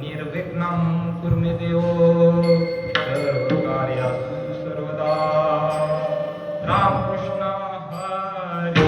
निर्विघ्नं कुरु मे देव सर्वकार्यासु सर्वदा रामकृष्ण हरी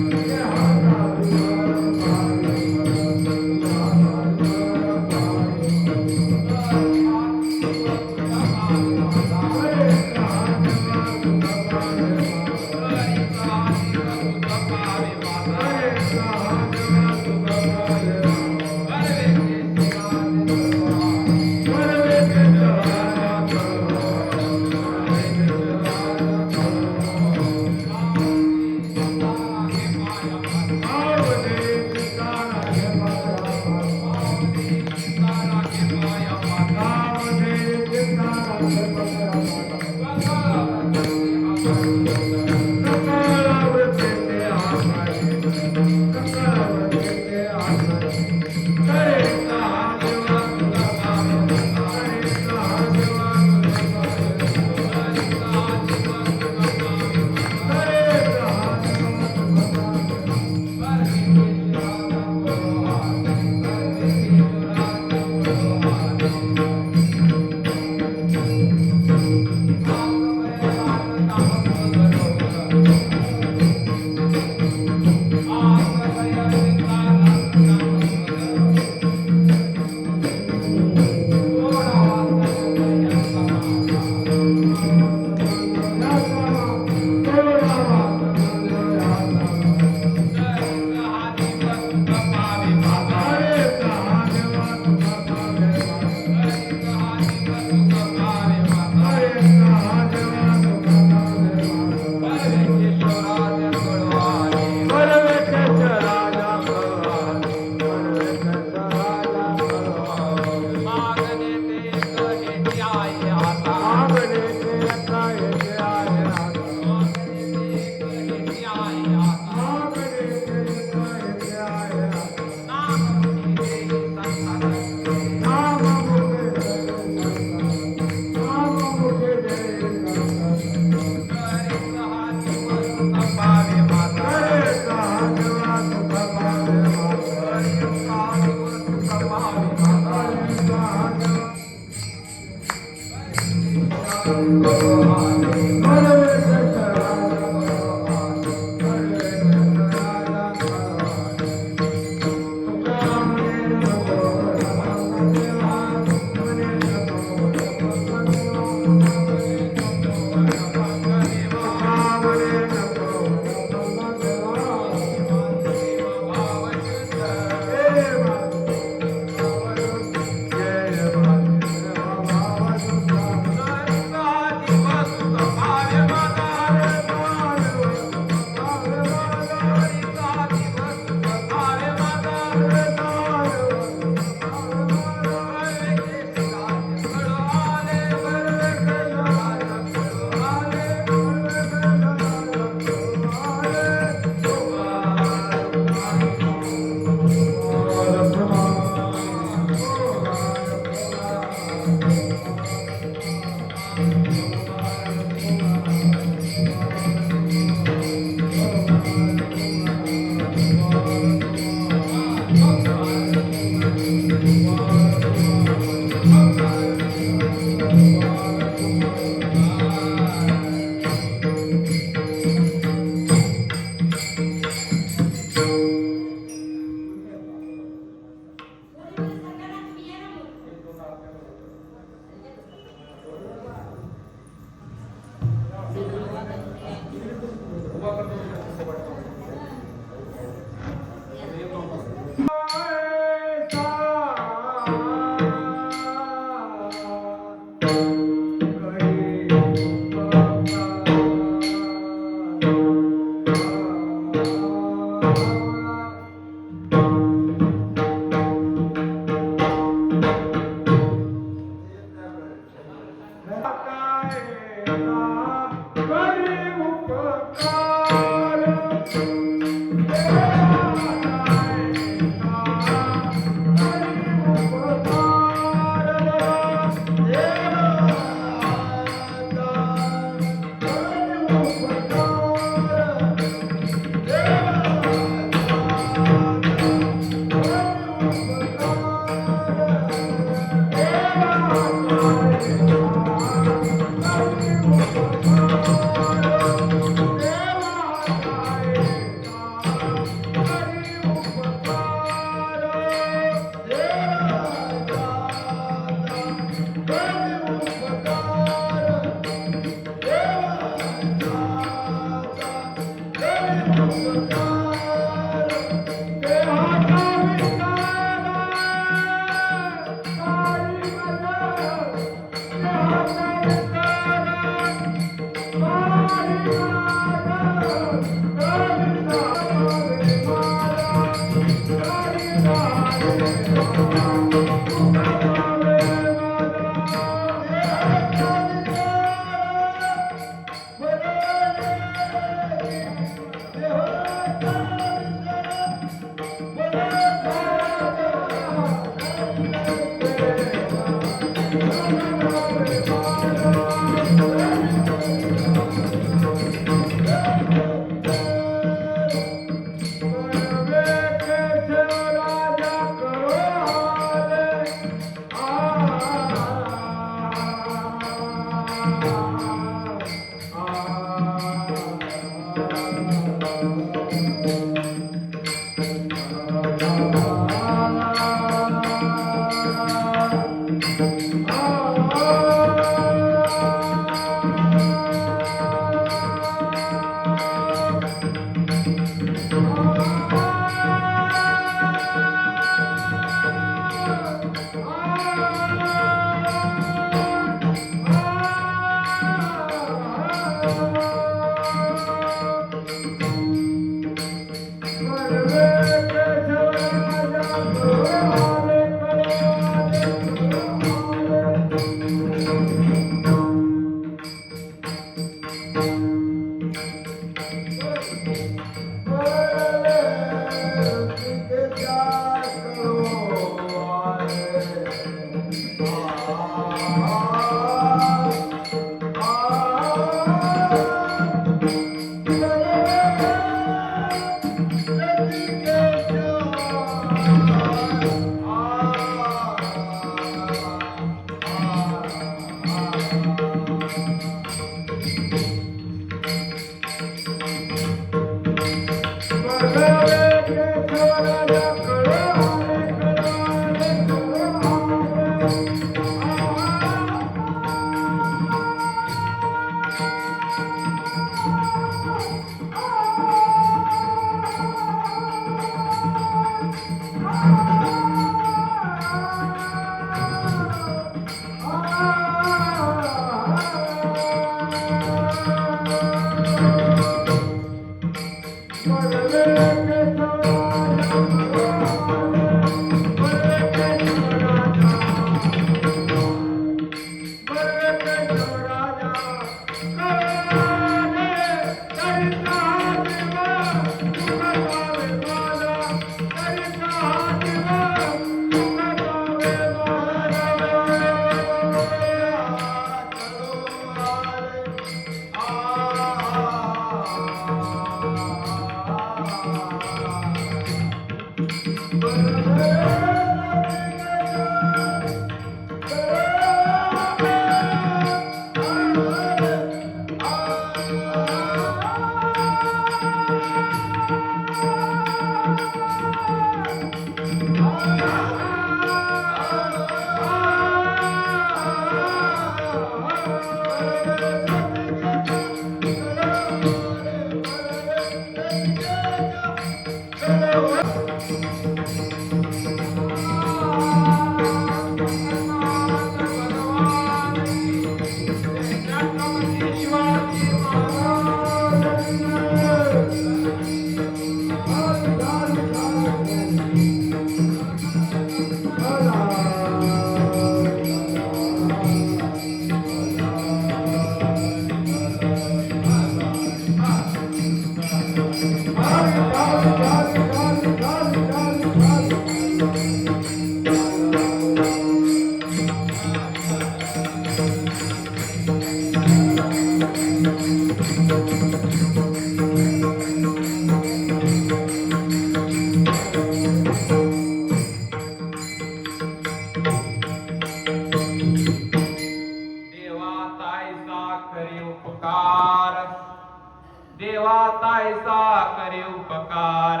देवा तायसा करे उपकार,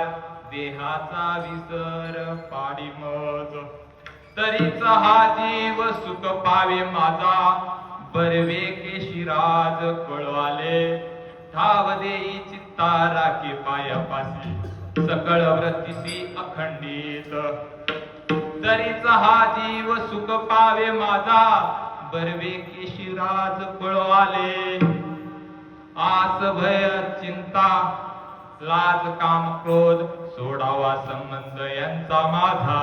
देहाचा विसर पाडी मज. तरीच हा जीव सुख पावे माझा, बरवे केशिराज कळवाले. ठाव देई चित्ता राखी पायापासी, सकळ वृत्तीसी अखंडित. तरीच हा जीव सुख पावे माझा, बरवे केशिराज कळवाले. आस भय चिंता लाज काम क्रोध, सोडावा संबंध यांचा माझा.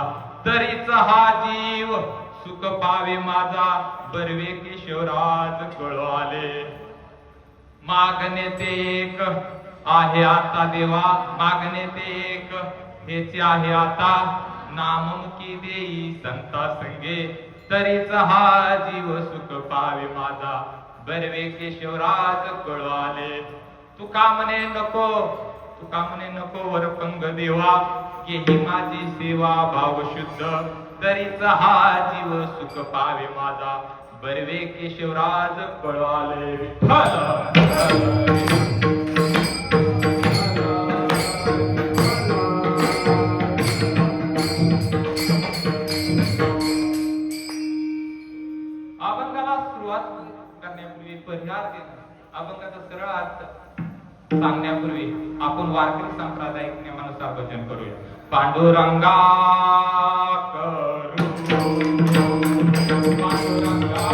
तरीच हा जीव सुख पावे माझा, बरवे केशवराज कळवाले. मागणे ते एक आहे आता देवा, मागणे ते एक हेच आहे आता. नाममुखी देई संता संगे, तरीच हा जीव सुख पावे माझा, बरवे केशवराज कळवाले. तुका म्हणे नको, तुका म्हणे नको वरपंग देवा, ही माझी सेवा भाव शुद्ध. तरीच हा जीव सुख पावे माझा, बरवे केशवराज कळवाले. अभंगाला सुरुवात करण्यापूर्वी परिहार अभंगाचा सरळ अर्थ सांगण्यापूर्वी आपण वारकरी सांप्रदायिक नियमानुसार भजन करूया. पांडुरंगा करू, पांडुरंगा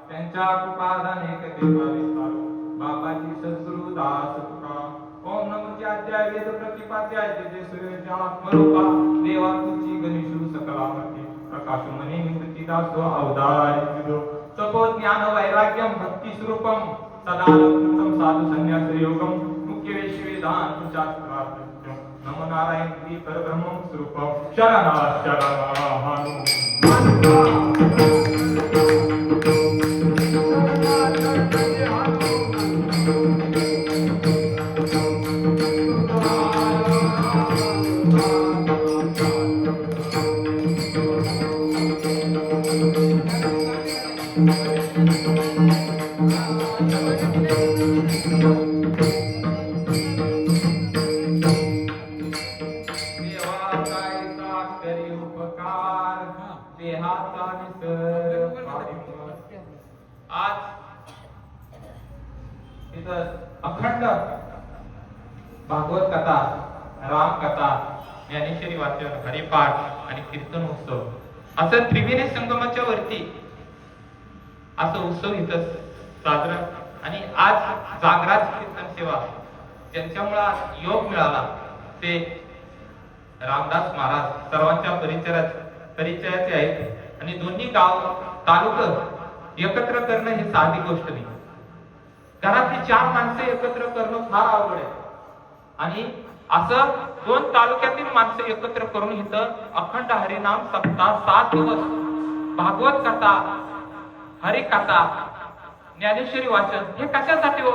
त्यांच्या कृपादाने कधी विस्तारू बाबाची सद्गुरु दास तुका. ओम नमोचे अध्याय वेद प्रतिपाध्याय जे सूर्याच्या आत्मरूपा देवा तुझी गणेशु सकलामती प्रकाश मनी निवृत्ती दासो अवतारी तुझो. सपो ज्ञान वैराग्यम भक्ती स्वरूपम सदा कृतम साधु संन्यास योगम मुख्य वेदांत शास्त्रार्थ. नमो नारायण श्री परब्रह्म स्वरूपम शरणा शरणा हनु. आज इथं अखंड भागवत कथा, राम कथा, ज्ञानेश्वरी वाचन, हरिपाठ आणि कीर्तन उत्सव असं त्रिवेणी संगमाच्या वरती असं उत्सव इथं साजरा. आणि आज जागराज कीर्तन सेवा ज्यांच्यामुळे योग मिळाला ते रामदास महाराज सर्वांच्या परिचयाचे आहेत. आणि दोन्ही गाव तालुका एकत्र करणं ही साधी गोष्ट नाही. घरातली 4 माणसं एकत्र करणं फार अवघड आहे. आणि असं 2 तालुक्यातील माणसं एकत्र करून इथं अखंड हरिनाम सप्ताह 7 दिवस भागवत कथा, हरिकथा, ज्ञानेश्वरी वाचन हे कशासाठी हो?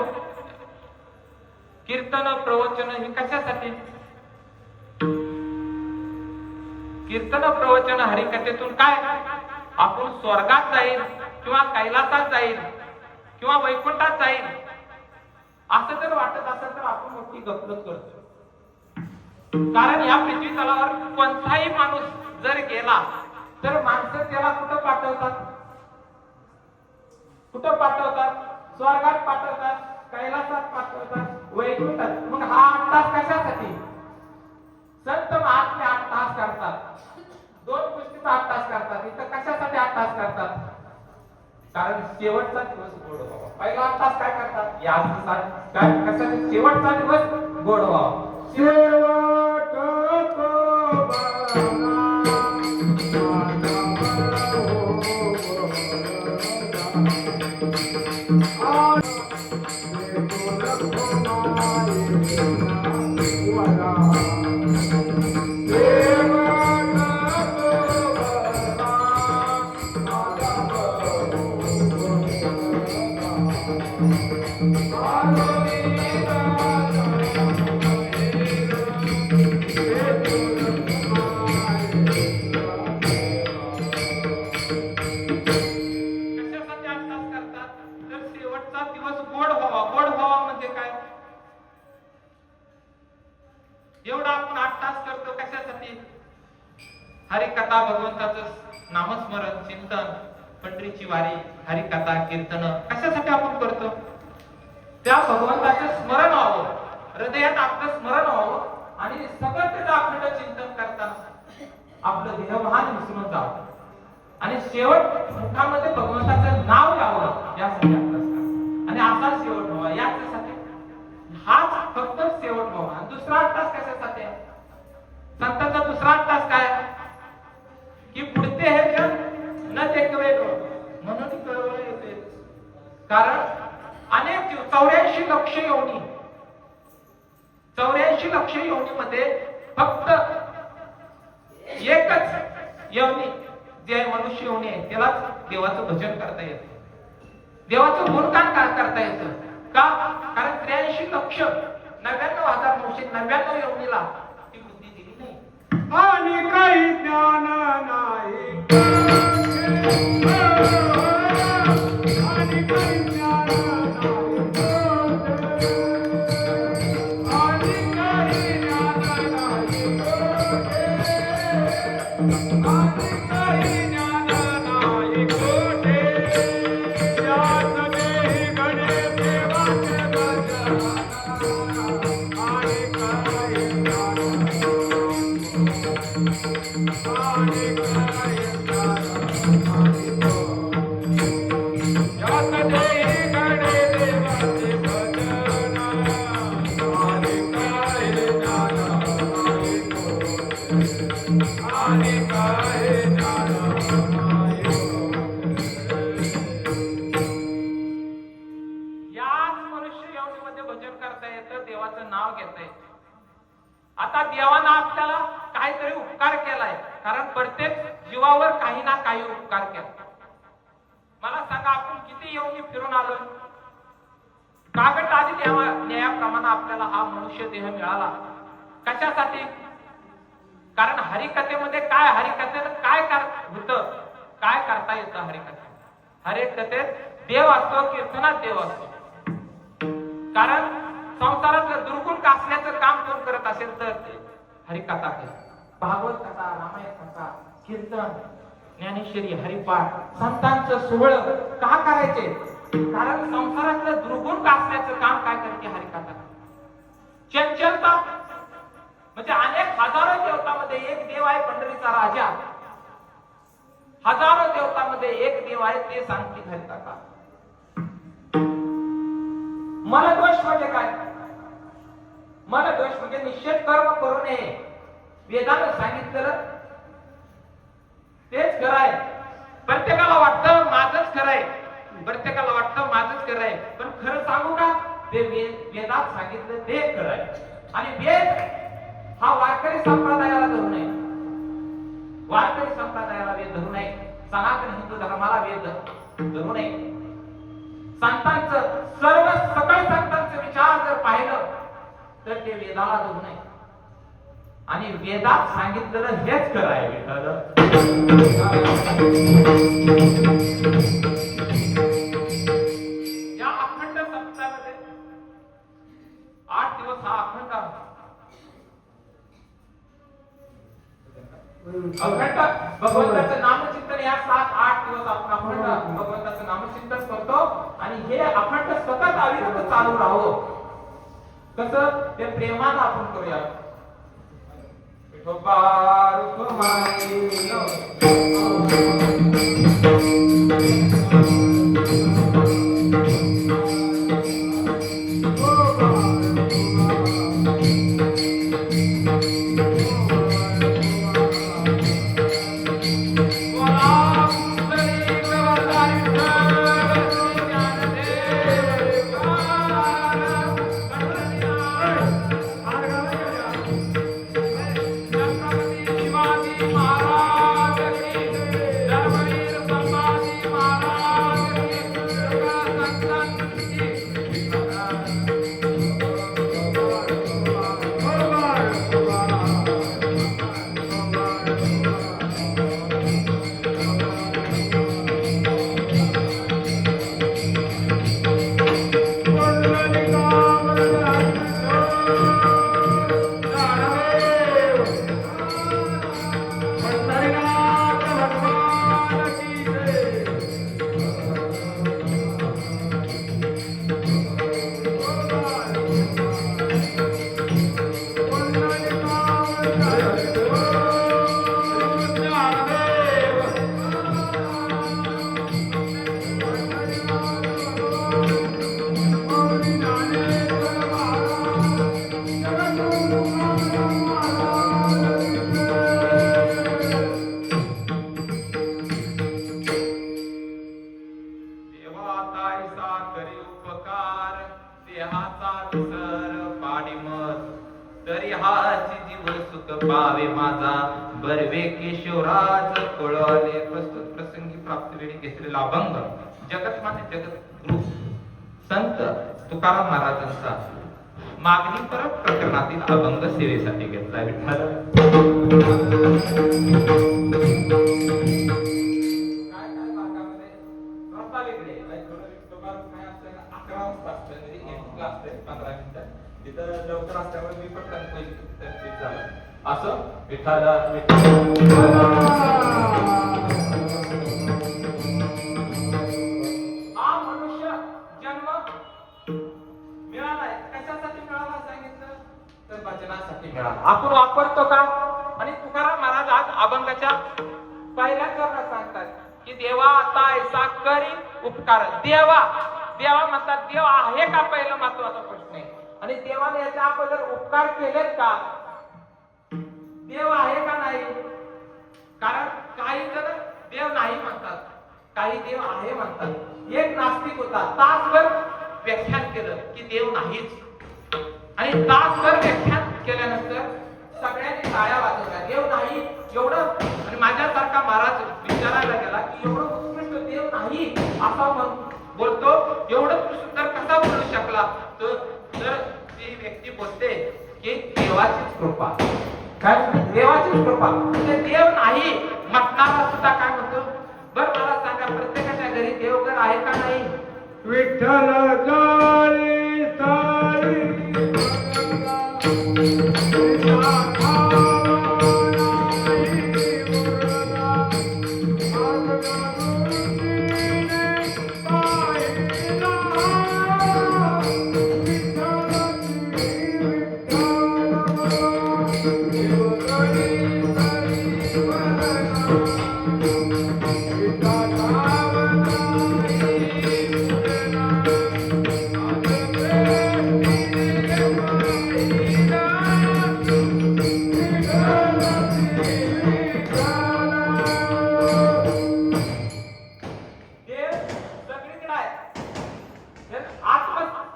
कीर्तन प्रवचन हे कशासाठी? कीर्तन प्रवचन हरिकथेतून काय आपण स्वर्गात जाईल किंवा कैलासात जाईल किंवा वैकुंठात जाईल असं जर वाटत असेल तर आपण मोठी गफलत करतो. कारण या पृथ्वी तलावर कोणताही माणूस जर गेला तर माणसं त्याला कुठं पाठवतात? कुठं पाठवतात? स्वर्गात पाठवतात, कैलासात पाठवतात, वैकुंठात. मग हा 8 तास कशासाठी? संत महात्मे 8 तास करतात. 2 करतात? कारण शेवटचा दिवस गोड व्हावा. पहिला 8 तास काय करतात? या काय कशासाठी? शेवटचा दिवस गोड व्हावा. शेवट एवढा आपण 8 तास करतो कशासाठी? हरिकथा, भगवंताचं नामस्मरण, चिंतन, पंढरीची वारी, हरिकथा, कीर्तन कशासाठी आपण करतो? त्या भगवंताचं स्मरण व्हावं, हृदयात आपलं स्मरण व्हावं आणि सतत त्याचं अखंड चिंतन करताना आपलं देहभान विसरून जावं आणि शेवट मुखामध्ये भगवंताचं नाव यावं यासाठी आपलं आणि असा शेवट व्हावा यासाठी. हाच फक्त शेवट व्हावा. आणि दुसरा 8 तास कशासाठी? संतांचा दुसरा 8 तास काय? की पुढते हे जग न देखवे म्हणून कळवलं येते. कारण अनेक 84 लक्ष योनी, 84 लक्ष योनीमध्ये फक्त एकच योनी जे मनुष्य योनी आहे त्यालाच देवाचं भजन करता येतं, देवाचं गुणगान करता येतं. का? कारण 83,99,999 योनीला ती बुद्धी दिली नाही आणि काही ज्ञान नाही. आता देवानं आपल्याला काहीतरी उपकार केलाय, कारण प्रत्येक जीवावर काही ना काही उपकार केला. मला सांगा, आपण किती योनी फिरून आलोय? कागद आधी न्यायाप्रमाणे आपल्याला हा मनुष्य देह मिळाला. कशासाठी? कारण हरिकथेमध्ये काय, हरिकथेत काय होतं, काय करता येतं हरिकथेत? हरिकथेत देव असतो, कीर्तनात देव असतो. कारण संसारातलं दुर्गुण कासण्याचं काम कोण करत असेल तर हरिकथा, भागवत कथा, रामायण कथा, कीर्तन, ज्ञानेश्वरी, हरिपाठ, संतांचं सोहळ का करायचे? कारण संसारातलं दुर्गुण कासण्याचं काम काय करते हरिकथा? चंचलता म्हणजे अनेक हजारो देवतांमध्ये एक देव आहे पंढरीचा राजा. हजारो देवतांमध्ये एक देव आहे ते सांगते हरिकथा. मनदोष म्हणजे काय? मनदोष म्हणजे निश्चित कर्म करू नये. वेदानं सांगितलं तेच खरं आहे. प्रत्येकाला वाटतं माझंच खरं आहे, प्रत्येकाला वाटतं माझंच खरं आहे, पण खरं सांगू का? ते वेदात सांगितलं ते खरं आहे. आणि वेद हा वारकरी संप्रदायाला धरू नये, वारकरी संप्रदायाला वेद धरू नये, सनातन हिंदू धर्माला वेद धरू नये. संतांचं सर्व सकळ संतांचे विचार जर पाहिलं तर ते वेदाला धरू नये. आणि वेदात सांगितलेलं हेच खरं आहे. या अखंड सप्ताहामध्ये 8 दिवस हा अखंड भगवंताचं नामचिंतन या 7-8 दिवस आपण अखंड भगवंताचं नामचिंतन करतो. आणि हे अखंड सतत अविरत चालू राहावं. कसं? ते प्रेमानं आपण करूया. विठोबा रुक्माई तरी हाची जीव सुख पावे माझा बर्वे केशवराज कळले. प्रस्तुत प्रसंगी प्राप्त वेळी घेतलेला अभंग जगतमान्य जगद्गुरु संत तुकाराम महाराजांचा मागणी परत प्रकरणातील अभंग सेवेसाठी घेतला. विठ्ठल लवकर असल्यामुळे मी पण झालं असं विठ्ठल हा मनुष्य जन्म मिळालाय कशासाठी मिळाला सांगितलं तर वचनासाठी मिळाला. आपण वापरतो का? आणि तुकाराम महाराज आज अभंगाच्या पहिल्या चरणात सांगतात की देवा आता ऐसा करी उपकार. देवा देवा म्हणतात देव आहे का पहिला महत्वाचा प्रश्न आहे. आणि देवाने याच्या अगोदर उपकार केलेत का? देव आहे का नाही? कारण काही जण देव नाही म्हणतात, काही देव आहे म्हणतात. एक नास्तिक होता, तासभर व्याख्यान केलं की देव नाहीच. आणि तासभर व्याख्यान केल्यानंतर सगळ्यांनी टाळ्या वाजवल्या, देव नाही एवढं. आणि माझ्यासारखा महाराज विचारायला गेला की एवढं उत्कृष्ट देव नाही असा बोलतो, एवढं सुंदर कसा बोलू शकला? तर ती व्यक्ती बोलते की देवाचीच कृपा. काय? देवाचीच कृपा. म्हणजे देव नाही म्हटणारा सुद्धा काय म्हणतो? बरं मला सांगा, प्रत्येकाच्या घरी देवघर आहे का नाही? विठ्ठल जाळी साळी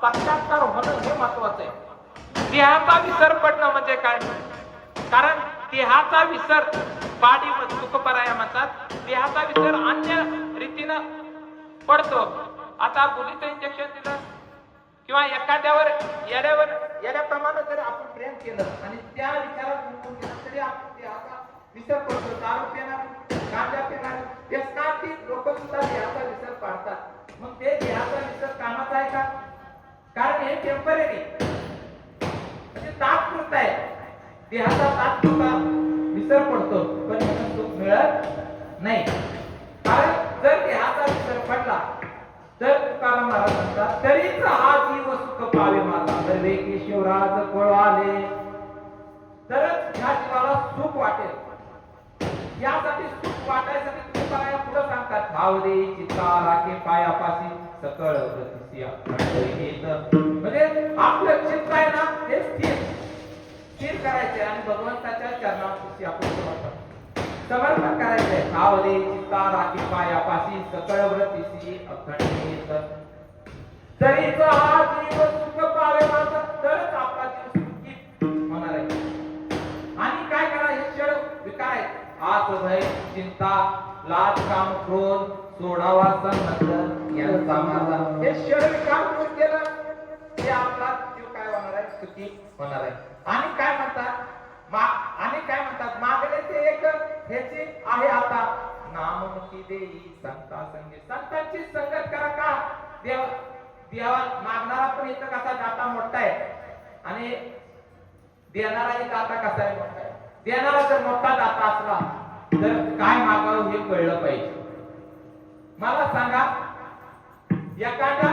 साक्षात्कार होणं हे महत्वाचं आहे. देहाचा विसर पडणं म्हणजे काय? कारण देहाचा विसर पाडी तुकोबराया म्हणतात, देहाचा विसर अन्य रीतीनं पडतो. आता मुलीचं इंजेक्शन दिलं किंवा एखाद्यावर येड्याप्रमाणे जर आपण प्रेम केलं आणि त्या विचारात गुंतून गेलं तरी आपण देहाचा विसर पडतो. दारू पिणार, गांजा पिणार, व्यसनार्थी लोक सुद्धा देहाचा विसर पाडतात. मग ते देहाचा विसर कामाचा आहे का? कारण हे टेम्पररी म्हणजे तात्पुरता आहे. देहाचा तात्पुरता विसर पडतो पण याचं सुख मिळत नाही. कारण जर देहाचा विसर पडला तर तुकाराम महाराज म्हणतात तरीच हा जीव सुख पावे माझा बर्वे केशवराज कळले. तरच ह्या जीवाला सुख वाटेल. यासाठी सुख वाटायसाठी तुकाराम पुढे धावदे चित्ता राखे पायापाशी सकळ वृत्तीसी अखंड. म्हणजे आपलं चित्त आहे ना हे स्थिर करायचे आणि भगवंताच्या चरणापाशी आपण समर्पण करायचंय. धावदे चित्ता राखे पायापाशी सकळ वृत्तीसी अखंड. तरीच हा जीव सुख पावे मात्र तरच आपला जीव सुखी होणार आहे. आणि काय करा हे क्षण विकार आहेत. आस भय चिंता लाज काम क्रोध सोडावा संबंध यांचा माझा हे क्षण विकार दूर केलं की आपला जीव काय होणार आहे सुखी होणार आहे. आणि काय म्हणतात मागले ते एक ह्याची आहे आता नाममुखी देई संता संगे. संतांची संगत करा का देवा मागणारा पण इथं कसा दाता मोठा आहे आणि देणाराही दाता कसा आहे मोठा आहे. देणारा जर मोठा दाता असला तर काय मागावं हे कळलं पाहिजे. मला सांगा एखाद्या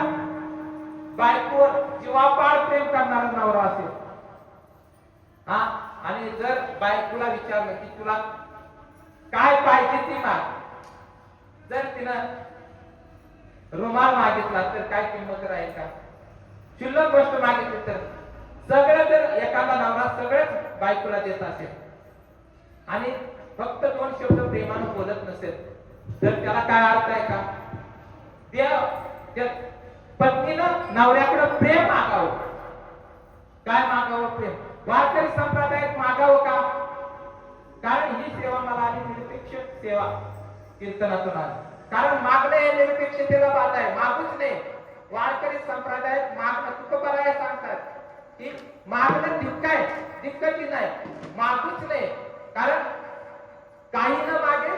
बायकोवर जीवापाड प्रेम करणारा नवरा असेल हा आणि जर बायकोला विचारलं की तुला काय पाहिजे ती माग. जर तिनं रुमाल मागितला तर काय किंमत राहील का. क्षुल्लक गोष्ट मागितली तर सगळं जर एखादा नवरा सगळंच बायकोला देत असेल आणि फक्त दोन शब्द प्रेमानं बोलत नसेल तर त्याला काय अर्थ आहे का. पत्नीनं नवऱ्याकडे प्रेम मागावं. काय मागावं प्रेम. वारकरी संप्रदायात मागावं का कारण ही सेवा मला आली निरपेक्ष सेवा कीर्तनातून आली. कारण मागणे हे निरपेक्षतेला बाधा आहे. मागूच नाही. वारकरी संप्रदायात मागणं तुकोबाराया सांगतात की मागणं धिक्काय धिक्काची नाही मागूच नाही. कारण काही न मागे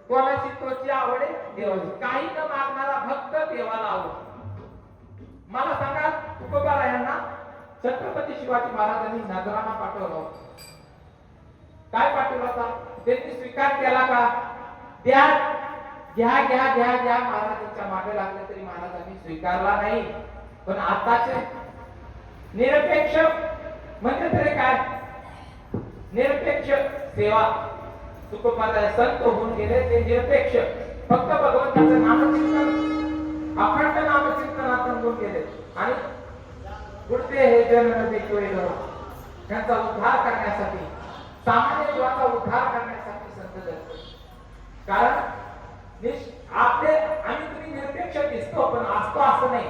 कोणाची तोची आवडे देवाची. काही न मागणारा भक्त देवाला आवडतो. मला सांगा तुकोबारायांना छत्रपती शिवाजी महाराजांनी नजराणा पाठवला होता. काय पाठवला होता. त्यांनी स्वीकार केला का. द्या घ्या घ्या घ्या घ्या महाराजांच्या मागे लागले तरी महाराजांनी स्वीकारला नाही. पण आताचे निरपेक्ष म्हणजे तरी काय निरपेक्ष सेवा तुकोबाराय संत होऊन गेले ते निरपेक्ष फक्त भगवंताचं नामचिंतन अखंड नामचिंतनात होऊन गेले आणि पुढते हे जन देखील त्यांचा उद्धार करण्यासाठी सामान्य जीवाचा उद्धार करण्यासाठी संत जगतो. कारण आपले आम्ही तुम्ही निरपेक्ष दिसतो पण असतो असं नाही.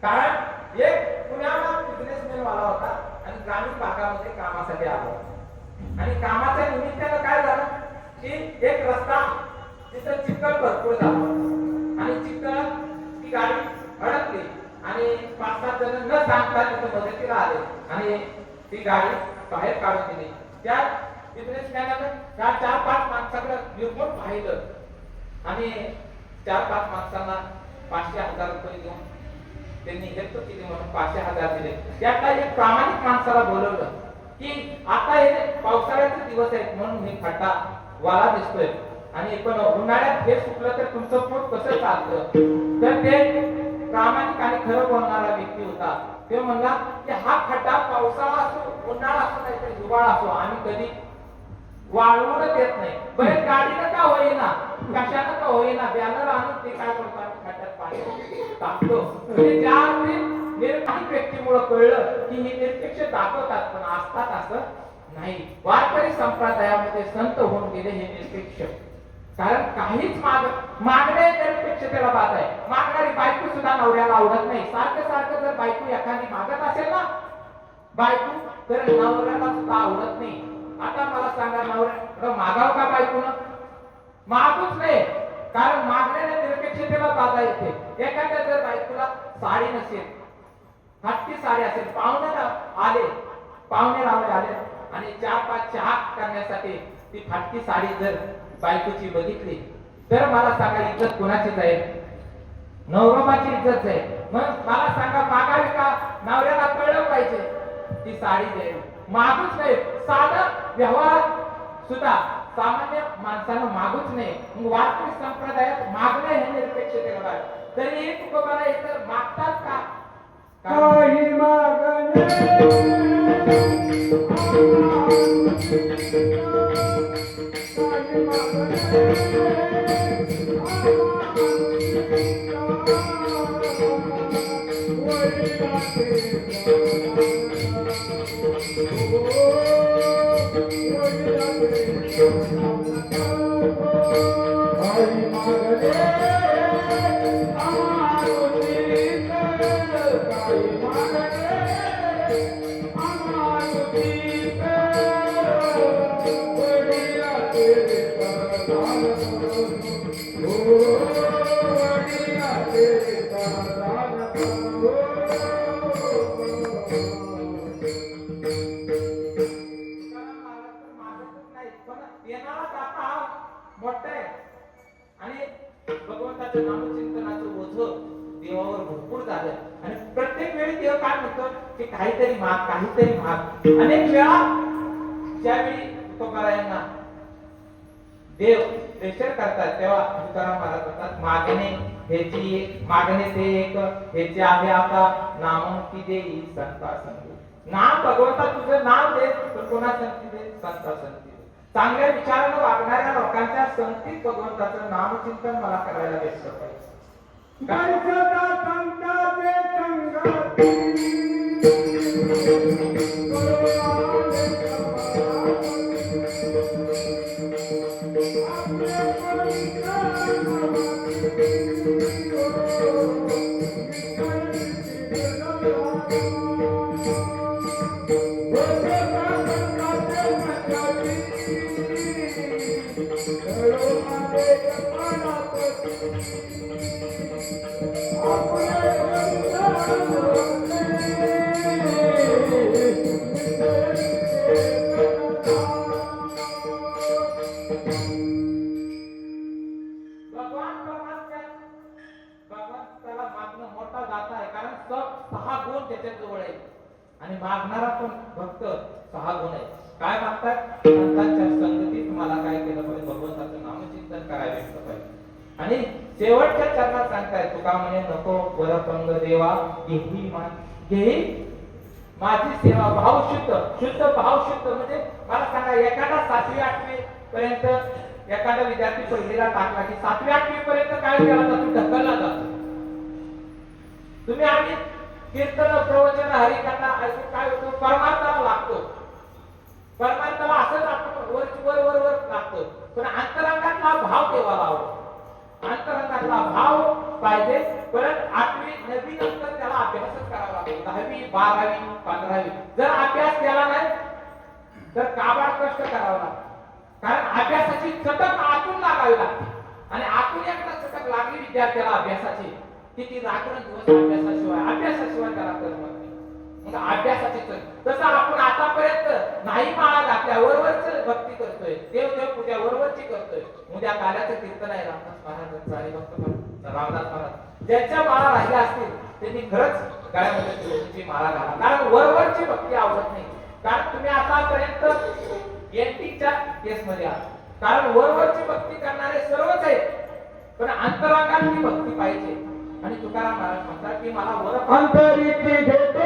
कारण एक पुण्याला बिझनेसमॅन वाला होता आणि ग्रामीण भागामध्ये कामासाठी आला आणि कामाच्या निमित्तानं काय झालं की एक रस्ता तिथं चिखल भरपूर झाला आणि चिखल ती गाडी अडकली आणि 5-7 जण न सांगता तिथं मदतीला आले आणि ती गाडी बाहेर काढून दिली. त्या बिझनेसमॅनने त्या 4-5 माणसाकडे निर्मूळ पाहिलं आणि 4-5 माणसांना 500,000 रुपये देऊन त्यांनी हेल्प केली म्हणून 500,000 दिले. त्यातला एक प्रामाणिक माणसाला बोलवलं की आता हे पावसाळ्याचे दिवस आहेत म्हणून हे खड्डा वाला दिसतोय आणि पण उन्हाळ्यात हे सुकलं तर तुमचं पोट कसं चालतं. तर ते प्रामाणिक आणि खरं बोलणारा व्यक्ती होता. ते म्हणला की हा खड्डा पावसाळा असो उन्हाळा असो नाही तर हिवाळा असो आम्ही कधी वाळवून देत नाही. बरेच गाडीनं का होईना कशानं का होईना बॅनर आणून ते काय करतो आम्ही खड्ड्यात पाणी टाकतो. ज्या निरपेक्ष व्यक्तीमुळे कळलं की हे निरपेक्ष दाखवतात पण असतात असं नाही. वारकरी संप्रदायामध्ये संत होऊन गेले हे निरपेक्ष. कारण काहीच मागणे निरपेक्षतेला बात आहे. मागणारी बायको सुद्धा नवऱ्याला आवडत नाही. सारखं सारखं जर बायको एखादी मागत असेल ना बायको तर नवऱ्याला सुद्धा आवडत नाही. आता मला सांगा नवऱ्या मागाव का बायकोनं मागूच नाही. कारण मागण्याने निरपेक्षतेला बाधा येते. एखाद्या जर बायकोला साडी नसेल हटकी साडी असेल पाहुणे रावळे आले आणि 4-5 चहा करण्यासाठी ती फाटकी साडी जर बायकोची बघितली तर मला सांगा इज्जत कोणाची जाईल. नवरोबाची इज्जत जाईल. मग मला सांगा मागावी का नवऱ्याला कळलं पाहिजे ती साडी द्यावी मागूच नाही. साधा व्यवहारात सुद्धा सामान्य माणसानं मागूच नाही. मग वारकरी संप्रदायात मागणे हे निरपेक्षतेला बात. तरी तुकोबाराय इतर मागतात का काही मागणे काही येणारा काका हा मोठा आहे आणि भगवंताच्या नामचिंतनाचं ओझं देवावर भरपूर झालं आणि प्रत्येक वेळी देव काय म्हणतो की काहीतरी माग काहीतरी माग. अनेक वेळा ज्यावेळी तुकारायांना देव प्रेशर करतात तेव्हा तुकाराम महाराज म्हणतात मागणे ह्याची एक मागणे ते एक ह्याचे आहे आता नाम की देई संता संगी. नाम भगवंता तुझं नाव दे तर कोणा संगती दे संता संगती दे. चांगल्या विचारानं वागणाऱ्या लोकांच्या संगतीत भगवंताचं नामचिंतन मला करायला भेटलं पाहिजे. आणि मागणारा पण भक्त 6 गुण आहे. काय मागतात? संतांच्या संगतीत मला काय केलं पाहिजे? भगवंताचं नामचिंतन करायला भेटलं पाहिजे. आणि शेवटच्या चरणात सांगताय तुका म्हणे नको वरपंग देवा घेही माझी सेवा भाव शुद्ध भाव शुद्ध. म्हणजे मला सांगा एखादा 7वी 8वी पर्यंत एखादा विद्यार्थी पहिलीला टाकला की 7वी 8वी पर्यंत काय केला जातो? ढकलला जातो. तुम्ही आम्ही कीर्तन प्रवचन हरिकथा ऐकून काय होतो? परमार्थाला लागतो. परमार्थाला असंच आपण वर वर वर लागतो. पण अंतरंगातला भाव देवाला हवा. अंतरंगातला भाव पाहिजे. परत 8वी 9वी नंतर त्याला अभ्यासच करावा लागतो. 10वी 12वी 15वी जर अभ्यास केला नाही तर काबाड कष्ट करावं लागतं. कारण अभ्यासाची चटक आतून लागावी लागते आणि आतून एकदा चटक लागली विद्यार्थ्याला अभ्यासाची किती रात्र दिवस अभ्यासाशिवाय त्याला करमत नाही. मग अभ्यासाची तसं आपण आतापर्यंत नाही माळा घातल्या वरवरच भक्ती करतोय. देव पूजा वरवरची करतोय. उद्या काल्याचं कीर्तन आहे रामदास महाराजांचं आणि भक्त रामदास महाराज ज्यांच्या माळा राहिल्या असतील त्यांनी खरंच गळ्यामध्ये तुळशीची माळा घाला. कारण वरवरची भक्ती आवडत नाही. कारण तुम्ही आतापर्यंत एंटिकच्या केसमध्ये आहात. कारण वरवरची भक्ती करणारे सर्वच आहेत पण अंतरांगातली भक्ती पाहिजे. आणि तुकाराम महाराज म्हणतात की मला वर अंतरीची घेतो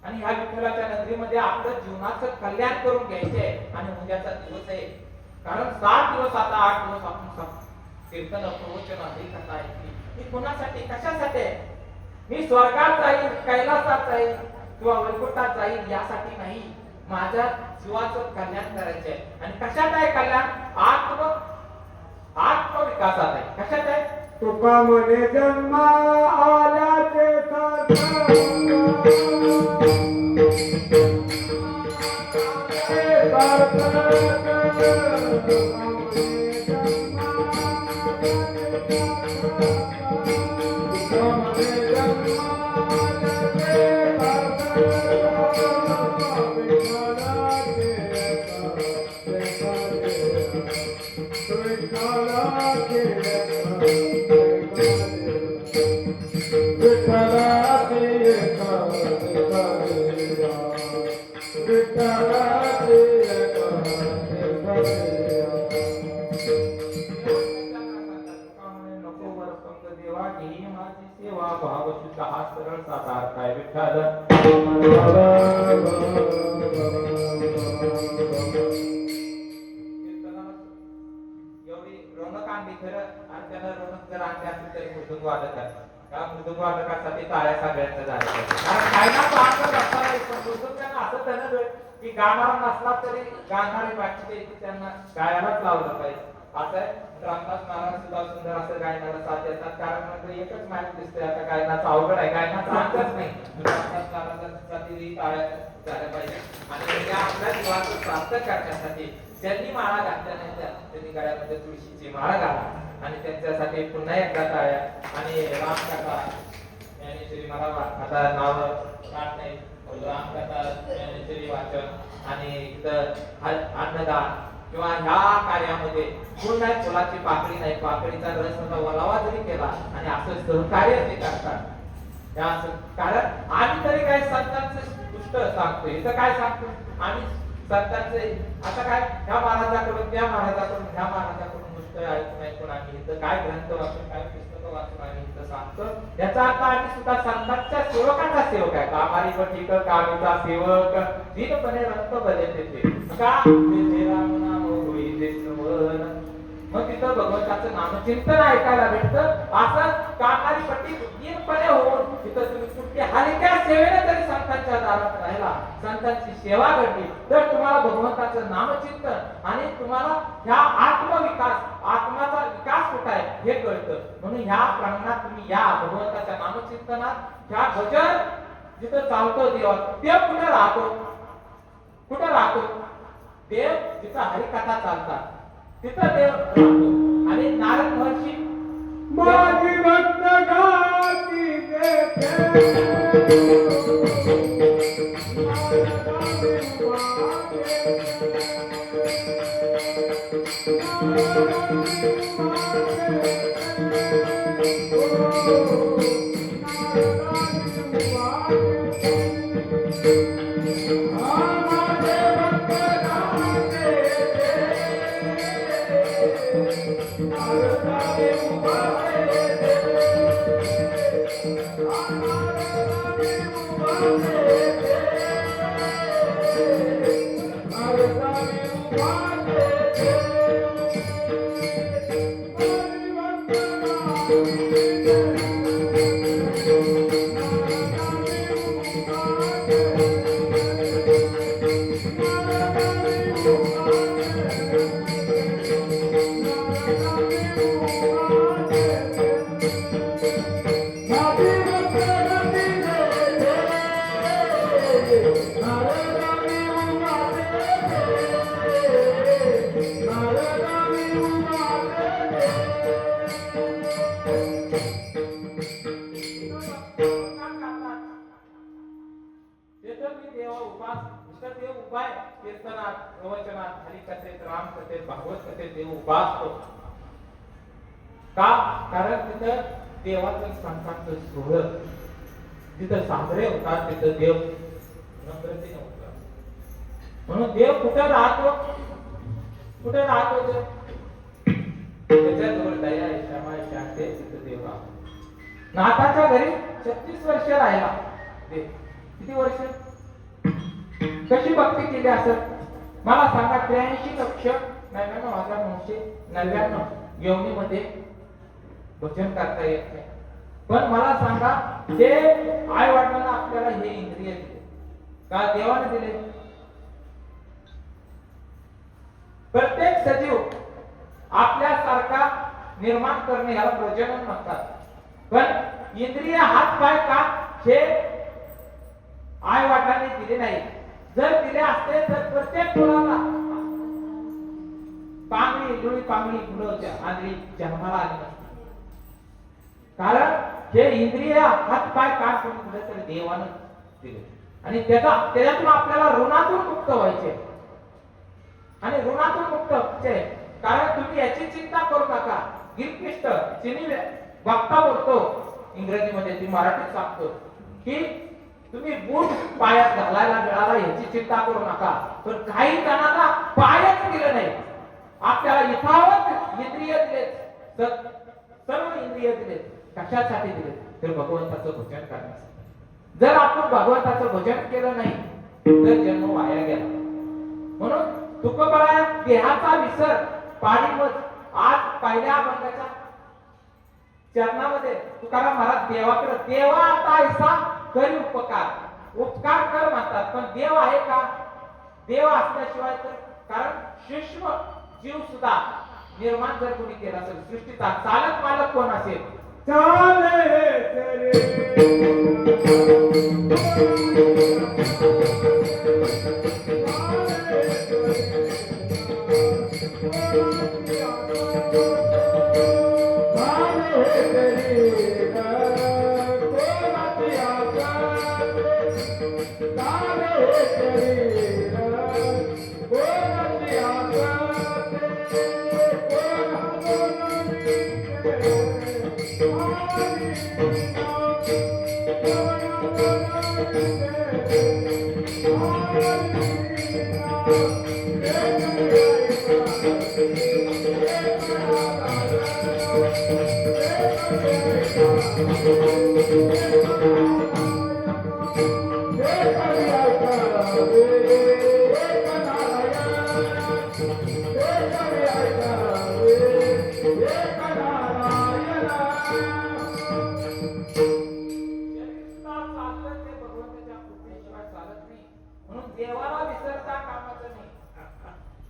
आणि ह्या विठ्ठलाच्या नगरीमध्ये आपलं जीवनाचं कल्याण करून घ्यायचंय आणि उद्याचा दिवस आहे. कारण 7 दिवस आता 8 दिवस आपण कीर्तन प्रवचन हरिकथा ऐकली. ही कोणासाठी कशासाठी आहे? मी स्वर्गात जाईल कैलासात जाईल किंवा वैकुंठात जाईल यासाठी नाही. माझ्या जीवाचं कल्याण करायचं आहे. आणि कशात आहे कल्याण? आत्मविकासात आहे. कशात आहे? तुका म्हणे जन्म आल्याचे साथ नको वरपंग देवा घेई माझी सेवा भाव शुद्ध हा सरळ साधा काय विठ्ठल एवढी रौनक आणली खरं आणि त्याला रौनक जर आणली असेल तरी मृदुंग वादक आहे त्या मृदुंग वादकासाठी टाळ्या सगळ्यांच्या झाल्या कारण काय ना तो आनंद असणार पण मृदुंगांना असं त्यानं की गाणारा नसला तरी गाणारे बाकीचे त्यांना गायलाच लावलं पाहिजे असं आहे रामदास महाराज सुद्धा सुंदर असं गायनाला साथ देतात कारण म्हणजे एकच माहिती दिसते आता गायनाचं अवघड आहे गायनाचं अंतच नाही रामदास महाराजांसाठी टाळ्या झाल्या पाहिजे आणि आपल्या जीवाचं प्राप्त करण्यासाठी त्यांनी माळा घातल्या नाही त्यांनी गळ्यामध्ये तुळशीची माळा घाला आणि त्यांच्यासाठी पुन्हा एकदा टाळ्या आणि रामकथा ज्ञानेश्वरी मला आता नाव काढ नाही रामकथा ज्ञानेश्वरी वाचन आणि इथं अन्नदान किंवा ह्या कार्यामध्ये फुल नाही फुलाची पाकळी नाही पाकळीचा रस होता ओलावा जरी केला आणि असं सहकार्य जे करतात कारण आम्ही तरी काय संतांचं दुष्ट सांगतो इथं काय सांगतो आम्ही संतांचे आता काय ह्या महाराजाकडून त्या महाराजाकडून ह्या महाराजाकडून दुष्ट ऐकून ऐकून आम्ही इथं काय ग्रंथ वाचून काय पुस्तकं वाचून आम्ही इथं सांगतो याचा अर्थ आम्ही सुद्धा संतांच्या सेवकाचा सेवक आहे कामारी पठिक कामीचा सेवक दीनपणे रक्त बदलते का मग तिथं भगवंताचं नामचिंतन ऐकायला भेटतं असं कामारी पट्टी दीनपणे होऊन तिथं तुम्ही कुठली हलक्या सेवेने जरी संतांच्या दारात राहिला संतांची सेवा घडली तर तुम्हाला भगवंताचं नामचिंतन आणि तुम्हाला ह्या आत्मविकास आत्माचा विकास कुठं आहे हे कळतं म्हणून ह्या प्रमाणात तुम्ही या भगवंताच्या नामचिंतनात ह्या भजन जिथं चालतो देवा ते कुठं राहतो देव जिथं हरिकथा चालतात तिथं देव राहतो आणि नारद महर्षी माझी भक्त गाती कीर्तनात प्रवचनात हरिकथेत रामकथेत भागवत कथेत देव उपासतो का कारण तिथं देवाचं संतांचं सोहळ जिथं साजरे होतात तिथं देव नम्रतेने होतात म्हणून देव कुठं राहतो देव त्याच्याजवळ दया आहे क्षमा आहे शांती आहे तिथं देव राहतो नाथाच्या घरी 36 वर्ष राहिला देव किती वर्ष कशी भक्ती केली असत मला सांगा 83,99,999 योनीमध्ये भजन करता येत नाही पण मला सांगा जे आई वडिलांना आपल्याला हे इंद्रिय दिले का देवाने दिले प्रत्येक सजीव आपल्यासारखा निर्माण करणे याला प्रजनन म्हणतात पण इंद्रिय हात पाय कान हे आई वडिलांनी दिले नाही जर दिले असते तर प्रत्येक मुलाला पांगळी मुलं आंधळी जन्माला आली नसती कारण हे इंद्रिय हात पाय कान करून दिले तर देवानं दिले आणि त्याच्यातून आपल्याला ऋणातून मुक्त व्हायचे आणि ऋणातून मुक्त व्हायचे कारण तुम्ही याची चिंता करू नका गिलक्रिस्ट चिनी वक्ता बोलतो इंग्रजीमध्ये, ती मराठीत सांगतो की तुम्ही बूट पायात घालायला मिळाला याची चिंता करू नका, पण काही जणांना पायच दिलं नाही. आपल्याला यथावत इंद्रिय दिलेत, सर्व इंद्रिय दिलेत. कशासाठी दिलेत? तर भगवंताचं भजन करण्यासाठी. जर आपण भगवंताचं भजन केलं नाही तर जन्म वाया गेला. म्हणून तुकोबराया देहाचा विसर पाणीमत आज पहिल्या अभंगाच्या चरणामध्ये तुकाराम महाराज देवाकडे, देवा आता ऐसा करी उपकार, उपकार कर म्हणतात, पण देव आहे का? देव असल्याशिवाय तर, कारण सूक्ष्म जीव सुद्धा निर्माण जर कोणी केला असेल सृष्टीचा, चालक मालक कोण असेल? चाले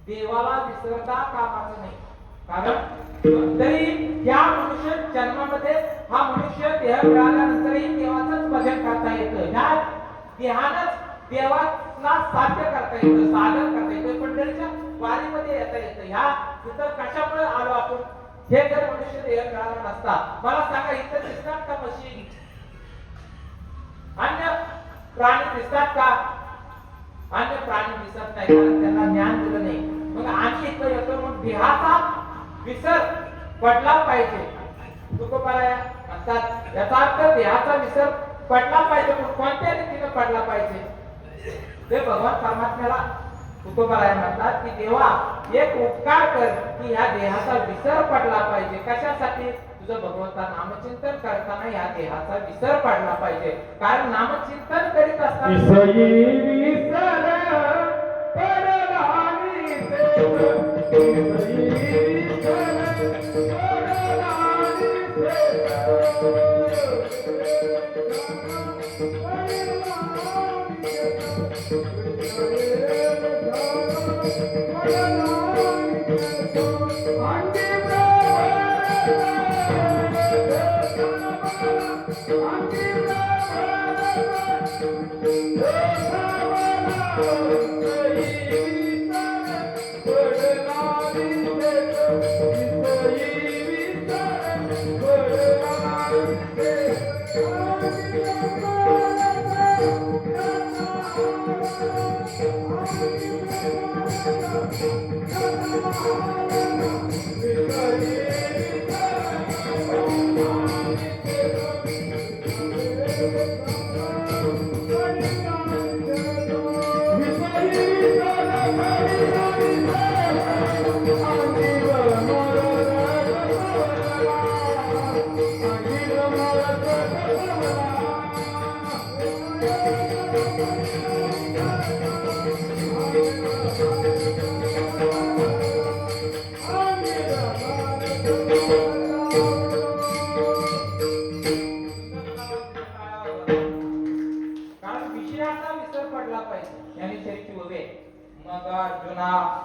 देवाला विसरता कामाचं नाही. कारण तरी या मनुष्य जन्मामध्ये हा मनुष्य देह मिळाल्यानंतरही देवाचंच भजन करता येतं. ह्या देहानच देवाला साध्य करता येतं, साधन करता येतं, पंढरीच्या वारीमध्ये येता येतं. ह्या तिथं कशामुळे आलो आपण? हे जर मनुष्य देह मिळाला नसता, मला सांगा इथं दिसतात का म्हशी? अन्य प्राणी दिसतात का? अन्य प्राणी दिसत नाही, कारण त्यांना ज्ञान दिलं नाही. मग आम्ही इथं येतो, मग देहाचा विसर पडला पाहिजे. तुकोबराया म्हणतात याचा अर्थ देहाचा विसर पडला पाहिजे, पण कोणत्या रीतीने पडला पाहिजे? ते भगवान परमात्म्याला तुकोबराया म्हणतात की देवा एक उपकार कर की ह्या देहाचा विसर पडला पाहिजे. कशासाठी? तुझं भगवंता नामचिंतन करताना या देहाचा विसर पडला पाहिजे. कारण नामचिंतन करीत असताना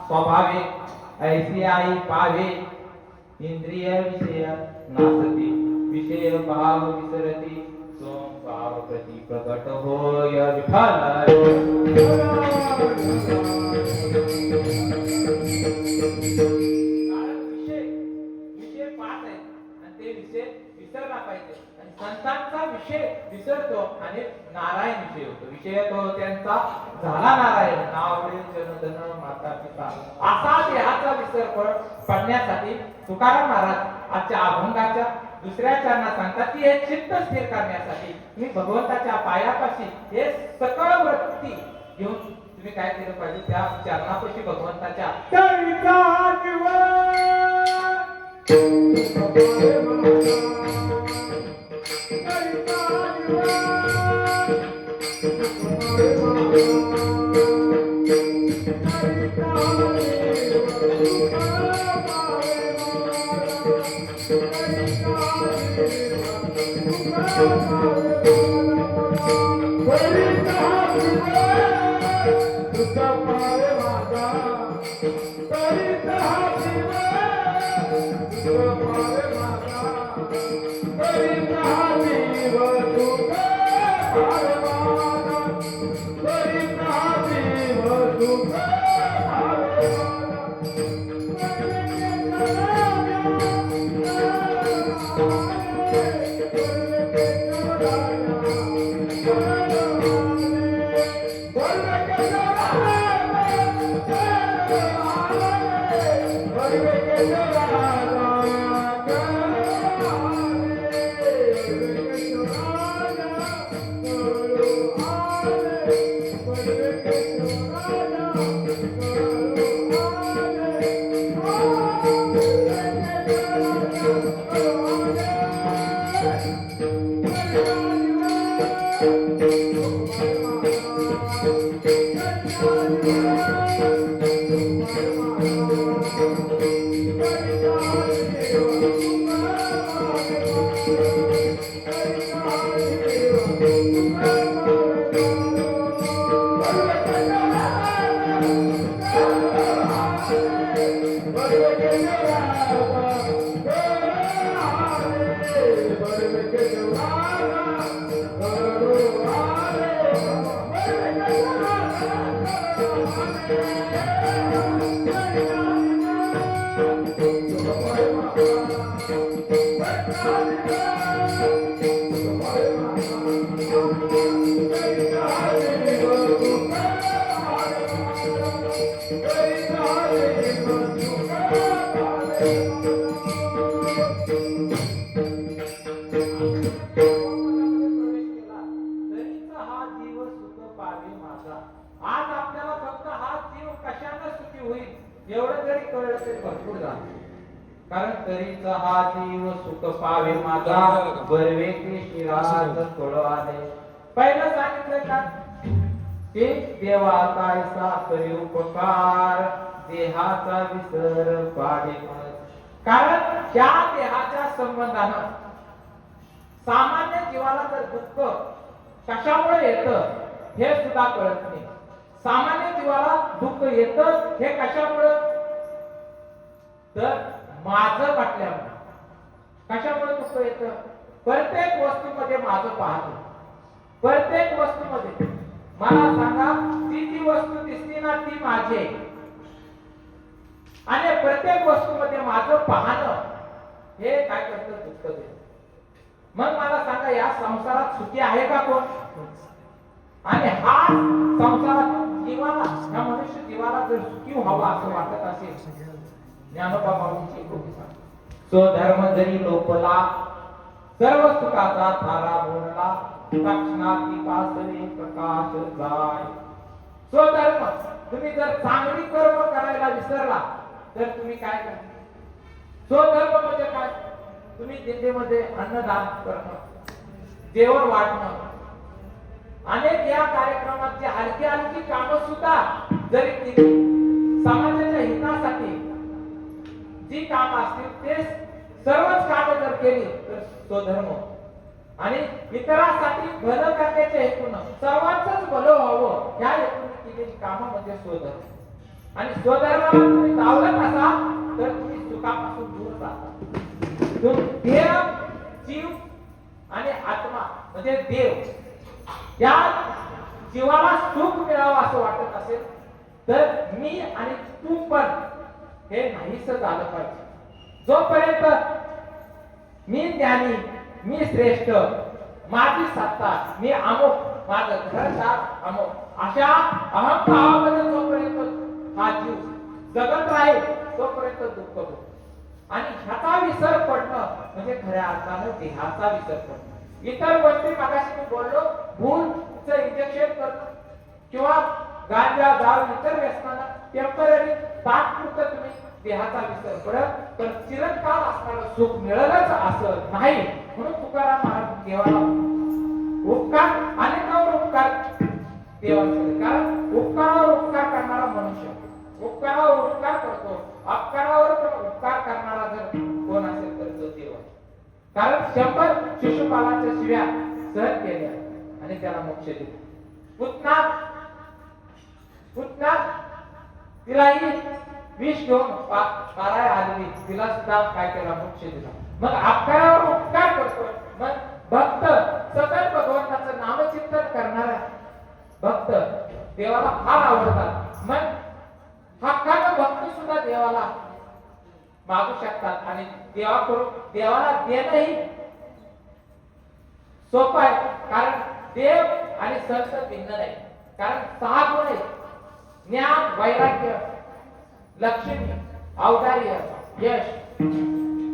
स्वाभाविक ऐसी आई पावे इंद्रिय विषय नासती विषय भाव विसरती सोम भाव प्रति प्रकट होय विठ्ठल. विषय पाच आहेत आणि ते विषय विसरला पाहिजे. आणि संतांचा विषय विसरतो आणि नारायण विषय होतो. विषय तो त्यांचा झाला नारायण, नाव वडील जन्मधन माता पिता, असा देहाचा विसर पडण्यासाठी तुकाराम महाराज आजच्या अभंगाच्या दुसऱ्या चरणात सांगतात की हे चित्त स्थिर करण्यासाठी मी भगवंताच्या पायापाशी हे सकळ वृत्ती घेऊन तुम्ही काय केलं पाहिजे त्या चरणापाशी भगवंताच्या कविता आज आपल्याला फक्त हा जीव कशाने सुखी होईल एवढं जरी कळलं तरी भरपूर झालं. कारण तरीचा हा जीव सुख पावे माझा बरवे की शिराज थोडं आले. पहिलं सांगितलं का की देवा कायसा करी उपकार देहाचा विसर पाडे. कारण त्या देहाच्या संबंधानं सामान्य जीवाला जर दुःख कशामुळे येतं हे सुद्धा कळत नाही. सामान्य जीवाला दुःख येतं हे कशामुळे तर माझं म्हटल्यामुळे. कशामुळे दुःख येतं प्रत्येक वस्तूमध्ये माझं पाहतो. प्रत्येक वस्तूमध्ये मला सांगा ती जी वस्तू दिसते ना ती माझी आहे आणि प्रत्येक वस्तूमध्ये माझं पाहणं हे काय करतं दुःख देतं. मग मला सांगा या संसारात सुखी आहे का कोण. आणि हा संसारात जीवाला या मनुष्य जीवाला जर सुखी व्हावा असं वाटत असेल ज्ञानोबा माऊलींची कृती सांगते. स्वधर्म जरी लोपला सर्व सुखाचा थारा बोलला तक्षणाती पासरे प्रकाश जाय. स्वधर्म तुम्ही जर चांगली कर्म करायला विसरला तर तुम्ही काय करता. स्वधर्म म्हणजे काय तुम्ही दिंडीमध्ये अन्नदान करणं जेवण वाटणं अनेक या कार्यक्रमाची हलकी हलकी कामं सुद्धा जरी केली समाजाच्या हितासाठी जी काम असतील ते सर्वच कामं जर केली तर स्वधर्म. आणि इतरांसाठी भलं करण्याच्या हेतून सर्वांचंच भलं व्हावं या हेतूने केलेली कामं म्हणजे स्वधर्म. आणि स्वधर्माला तुम्ही लावलत असाल तर तुम्ही सुखापासून दूर जाता. देह जीव आणि आत्मा म्हणजे देव या जीवाला सुख मिळावं असं वाटत असेल तर मी आणि तू पण हे नाहीच झालं पाहिजे. जोपर्यंत मी ज्ञानी मी श्रेष्ठ माझी सत्ता मी अमुक माझं घरदार अमुक अशा अहंभावामध्ये जोपर्यंत हा जीव जगत राहील तोपर्यंत दुःख होत. आणि ह्याचा विसर पडणं म्हणजे खऱ्या अर्थानं देहाचा विसर पडणं. इतर गोष्टी मागाशी मी बोललो, भूलचं इंजेक्शन करणं किंवा गांजा दारू इतर व्यसनांना टेम्पररी तात्पुरतं तुम्ही देहाचा विसर पडत, पण चिरंकाळ असणारं सुख मिळेलच असं नाही. म्हणून तुकाराम महाराज देवाला उपकार अनेकावर उपकार देवाचे, कारण उपकारावर उपकार करणारा मनुष्य उपकारावर उपकार करतो, अपकारावर पण उपकार करणारा जर कोण असेल तर तो देव. कारण 100 शिशुपालाच्या शिव्या सहन केल्या आणि त्याला मोक्ष दिला. पुतना तिलाही विष घेऊन पाराय आलेली, तिला सुद्धा काय केला, मोक्ष दिला. मग अपकारावर उपकार करतो. मग भक्त सतत भगवंताचं नामचिंतन करणारा भक्त देवाला फार आवडतात. मग हक्कानं भक्त सुद्धा देवाला मागू शकतात आणि देवाला देणंही सोपं आहे. कारण देव आणि संत भिन्न नाही. कारण 6 गुण आहेत: ज्ञान, वैराग्य, लक्ष्मी, औदार्य, यश,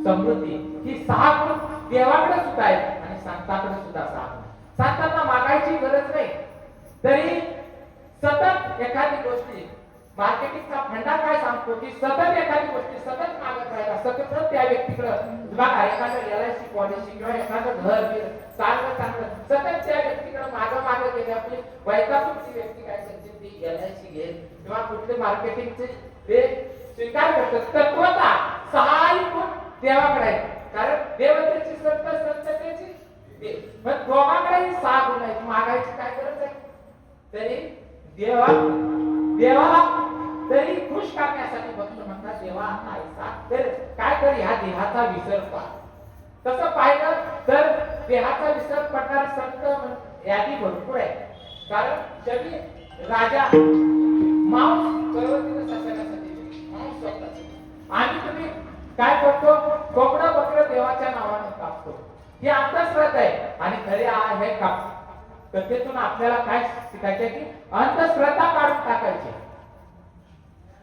समृद्धी. ही 6 गुण देवाकडे सुद्धा आहेत आणि संतांकडे सुद्धा 6 गुण. संतांना मागायची गरज नाही, तरी सतत एखादी गोष्टी, मार्केटिंगचा फंडा काय सांगतो की सतत एखादी गोष्टी सतत मागत राहिला, सतत त्या व्यक्तीकडे बघा, एखादं LIC पॉलिसी किंवा एखादं घर चांगलं सतत त्या व्यक्तीकडे मागं गेले. आपली वैतागून ती व्यक्ती काय करते, ती LIC घेईल किंवा कुठले मार्केटिंगचे ते स्वीकार करतात. तत्वता 6 गुण देवाकडे आहे. कारण देवतेची संत, संततेची देव. मग दोघांकडेही 6 गुण आहेत. मागायची काय गरज आहे? तरी देवाला तरी खुश करण्यासाठी भक्त म्हणतात, देवा आता ऐसा तर काय कर, ह्या देहाचा विसर पा. तसं पाहिलं तर देहाचा विसर पडणारे संत यादी भरपूर आहे. कारण जरी राजा मांस पर्वतीने सजण्यासाठी मांस स्वतःच, आणि तुम्ही काय करतो, कोंबडं बकरं देवाच्या नावाने कापतो. ही अंधश्रद्धा आहे. आणि खरे हे काप कथेतून आपल्याला काय शिकायचे की अंधश्रद्धा काढून टाकायची.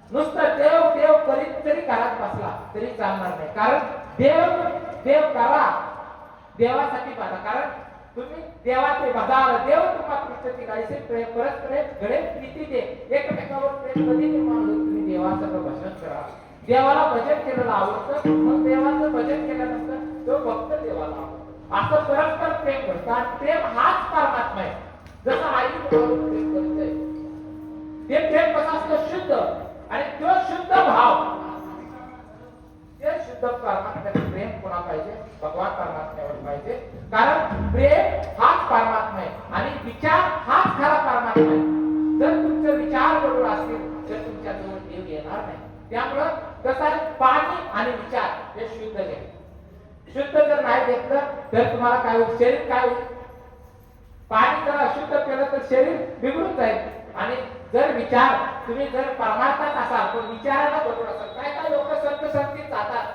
नुसतं देव देव करीत जरी घरात बसला तरी चालणार नाही. कारण देव करा, देवासाठी बघा. कारण तुम्ही देवाचे बघा, देव तुम्हाला कृष्णाची गायचे परस्पर घडे प्रीती दे, एकमेकावर प्रेम कधी निर्माण होईल. तुम्ही देवाचं भजन करा. देवाला भजन केलेलं आवडतं, मग देवाचं भजन केल्यानंतर तो भक्त देवाला आवडतो. असं परस्पर प्रेम करतो आणि प्रेम हाच परमात्मा आहे. जसं आई मुलावर प्रेम करते, ते प्रेम कसं असतं, शुद्ध. आणि तो शुद्ध भाव, ते शुद्ध परमात्म्याचे प्रेम कोणा पाहिजे, भगवान परमात्म्यावर पाहिजे. कारण प्रेम हाच परमात्मा आहे आणि विचार हाच खरा परमात्मा आहे. जर तुमचे विचार बरोबर असतील तर तुमच्या जवळ देव येणार नाही. त्यामुळं कसं आहे, पाणी आणि विचार हे शुद्ध घ्या. शुद्ध जर नाही घेतलं तर तुम्हाला काय होईल, शरीर काय होईल. पाणी जर अशुद्ध केलं तर शरीर बिघडून जाईल. आणि जर विचार तुम्ही जर परमार्थात असाल पण विचाराला बरोबर असाल. काय काय लोक संत संगतीत जातात,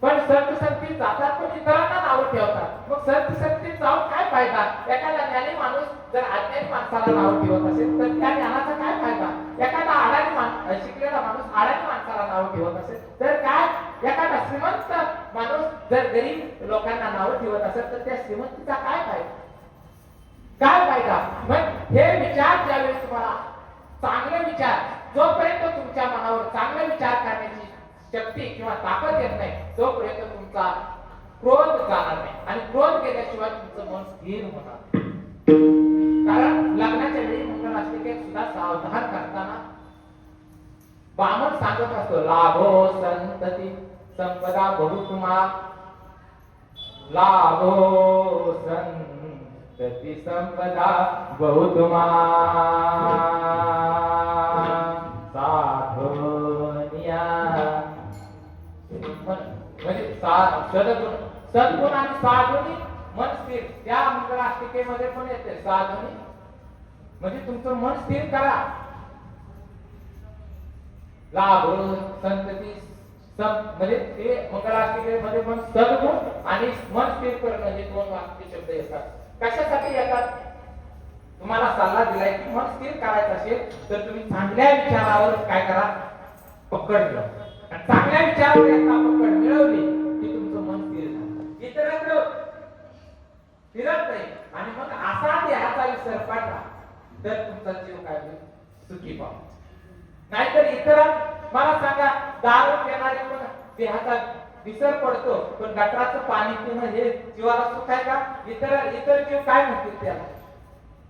पण संत संगतीत जातात पण इतरांना नाव ठेवतात. मग संत संगतीत जाऊन काय फायदा? एखादा ज्ञानी माणूस जर अज्ञानी माणसाला नाव ठेवत असेल तर त्या ज्ञानाचा काय फायदा? एखादा अडाणी शिकलेला माणूस अडाणी माणसाला नाव ठेवत असेल तर काय? एखादा श्रीमंत माणूस जर गरीब लोकांना नाव ठेवत असेल तर त्या श्रीमंतीचा काय फायदा? काय फायदा? मग हे विचार ज्यावेळी तुम्हाला चांगले विचार, जोपर्यंत तुमच्या मनावर चांगले विचार करण्याची शक्ती किंवा ताकद येत नाही तोपर्यंत तुमचा क्रोध जाणार नाही. आणि क्रोध गेल्याशिवाय तुमचं मन स्थिर होणार. कारण लग्नाच्या वेळी मंगलाष्टके सुद्धा सावधान करताना बामण सांगत असतो, लाभो संतती संपदा बहुतुमा, लाभो संतती संपदा बहुतुमा, साधोनिया. म्हणजे सद्गुण आणि साधुनी मन स्थिर. त्या मंगलाष्टकेमध्ये पण येते साधुनी, म्हणजे तुमचं मन स्थिर करा. लाभ संतती म्हणजे ते मंगलाष्टकेमध्ये पण सद्गुण आणि मन स्थिर करणं हे 2 वाक्य शब्द येतात. कशासाठी येतात? तुम्हाला सल्ला दिलाय की मन स्थिर करायचं असेल तर तुम्ही चांगल्या विचारावर काय करा, पकड घ्या. चांगल्या विचारावर एकदा पकड मिळवली की तुमचं मन स्थिर झालं, इतरत्र फिरत नाही आणि मग असा देहाचा विसर पडला तर तुमचा जीव काय होईल, सुखी पाव. नाहीतर इतर मला सांगा, दारू पिणारे पण देहाचा विसर पडतो, पण गटाराचं पाणी पिणं हे जीवाला सुख आहे का? इतर जीव काय म्हणतील त्याला,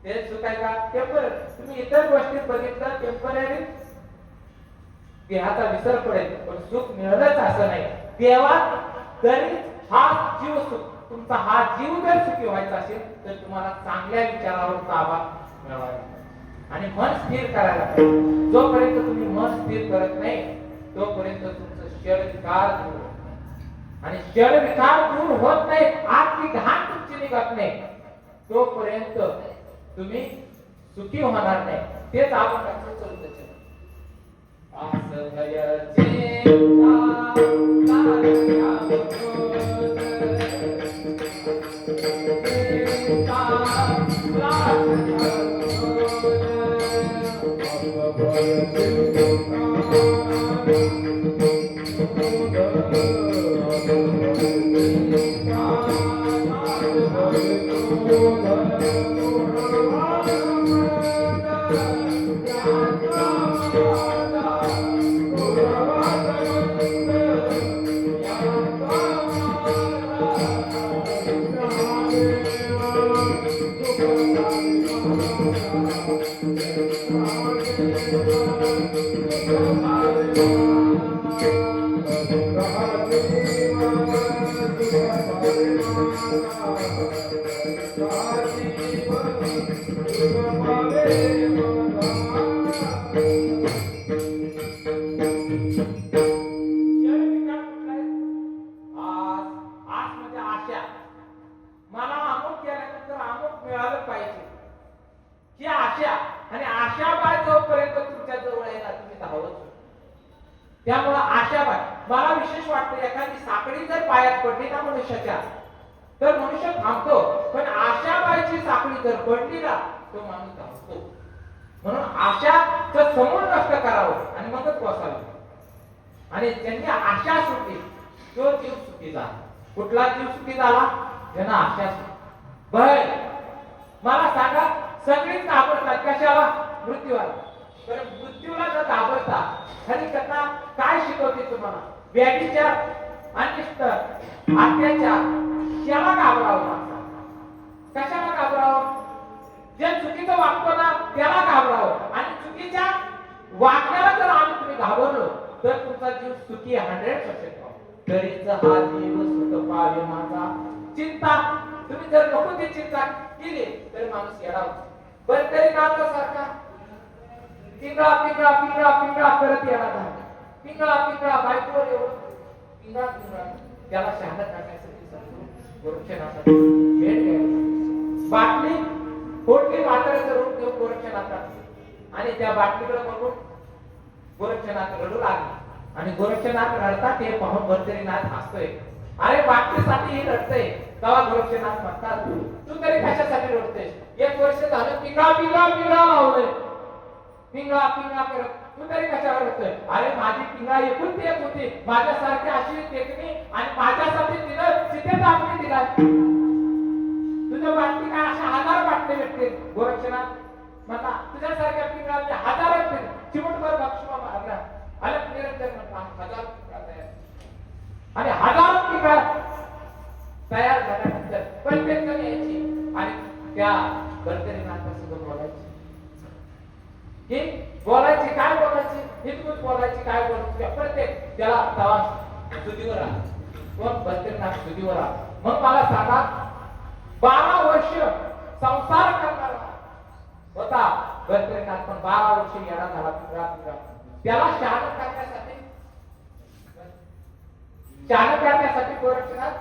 ते सुख आहे का? टेम्पररी. तुम्ही इतर गोष्टीत बघितलं, टेम्पररी देहाचा विसर पडेल, पण सुख मिळतच असं नाही. देवात तरी हा जीव सुख, तुमचा हा जीव जर सुखी व्हायचा असेल तर तुम्हाला चांगल्या विचारावर ताबा मिळवावा लागेल आणि मन स्थिर करायला पाहिजे. जोपर्यंत तुम्ही मन स्थिर करत नाही तोपर्यंत तुमचं शरीर विकार दूर होत नाही. आणि शरीर विकार दूर होत नाही, आतली घाण तुमची निघत नाही, तोपर्यंत तुम्ही सुखी होणार नाही. तेच आपण चौथं मला अमुक केल्यानंतर अमुक मिळालं पाहिजे ही आशा. आणि आशाबाय जोपर्यंत तुमच्या जवळ आहे ना, तुम्ही धावत. त्यामुळे आशाबाय मला विशेष वाटतं, एखादी साखळी जर पायात पडली ना मनुष्याच्या तर मनुष्य थांबतो, पण आशाबाईची साखळी जर पडली ना तो माणूस धावतो. म्हणून आशाचं समूळ नष्ट करावं आणि मगच पोसावी. आणि ज्यांनी आशा सुटली तो जीव सुखी झाला. कुठला जीव सुखी झाला? ज्यांना आशा सुटली. भय मला सांगा, सगळीच घाबरतात कशाला? मृत्यूला. तर मृत्यूला न घाबरता हरी कथा काय शिकवते तुम्हाला? व्याधीच्या अनिष्ट अत्याचार याला घाबरावं. कशाला घाबरावं? जे चुकीचं वागतो ना त्याला घाबरावं. आणि चुकीच्या वागण्याला जर आम्ही तुम्ही घाबरलो तर तुमचा जीव सुखी 100% पाव. तरीच हा जीव सुख पावे माझा. चिंता तुम्ही जर नको ती चिंता केली तर माणूस येणार. बरं तरी नाता सारखा पिंगळा पिंगळा पिंगळा पिंगळा करत येणार. पिंगळा पिंगळा बायकोवर एवढं पिंगळा पिंगळा त्याला शहाणा करण्यासाठी गोरक्षनाथाची भेट घ्यायची. बाटली फोडली वाटायचं रूप घेऊन गोरक्षनाथात आणि त्या बाटलीकडे बघून गोरक्षनाथ रडू लागले. आणि गोरक्षनाथ रडतात ते पाहून भरतरीनाथ हसतोय. अरे बाटलीसाठी ही रडतय. तेव्हा गोरक्षनाथ म्हणतात, तू तरी कशासाठी रडतेस? 1 वर्ष झालं पिंगळा पिंगळा पिंगळा लावलंय, पिंगळा पिंगळा करत तू तरी कशावर रडतोय? अरे माझी पिंगळा एकूण ती एक होती, माझ्यासारखी अशी टेकणी आणि माझ्यासाठी तिनं सीतेचा आपली दिलाय. तुझ्या बाटली काय अशा 1000 बाटले भेटतील? गोरक्षनाथ म्हणला तुझ्यासारख्या पिंगळाचे 1000 असतील. चिमटभर बक्षमा मारला. अलग निरंजन म्हणला 1000 पिंगळा तयार. आणि 1000 पिंगळा तयार झाल्यानंतर प्रत्येक जण यायची आणि त्या भरतरीनाथासोबत बोलायची. की बोलायची काय बोलायची? हितगुज बोलायची काय बोलायची? प्रत्येक त्याला तवा सुधीवर आला. कोण? भरतरीनाथ सुधीवर आला. मग मला सांगा, 12 वर्ष संसार करणारा होता भरतरीनाथ, पण 12 वर्ष येणार झाला पिंगळा पिंगळा. त्याला शहाणा करण्यासाठी गोरक्षनाथ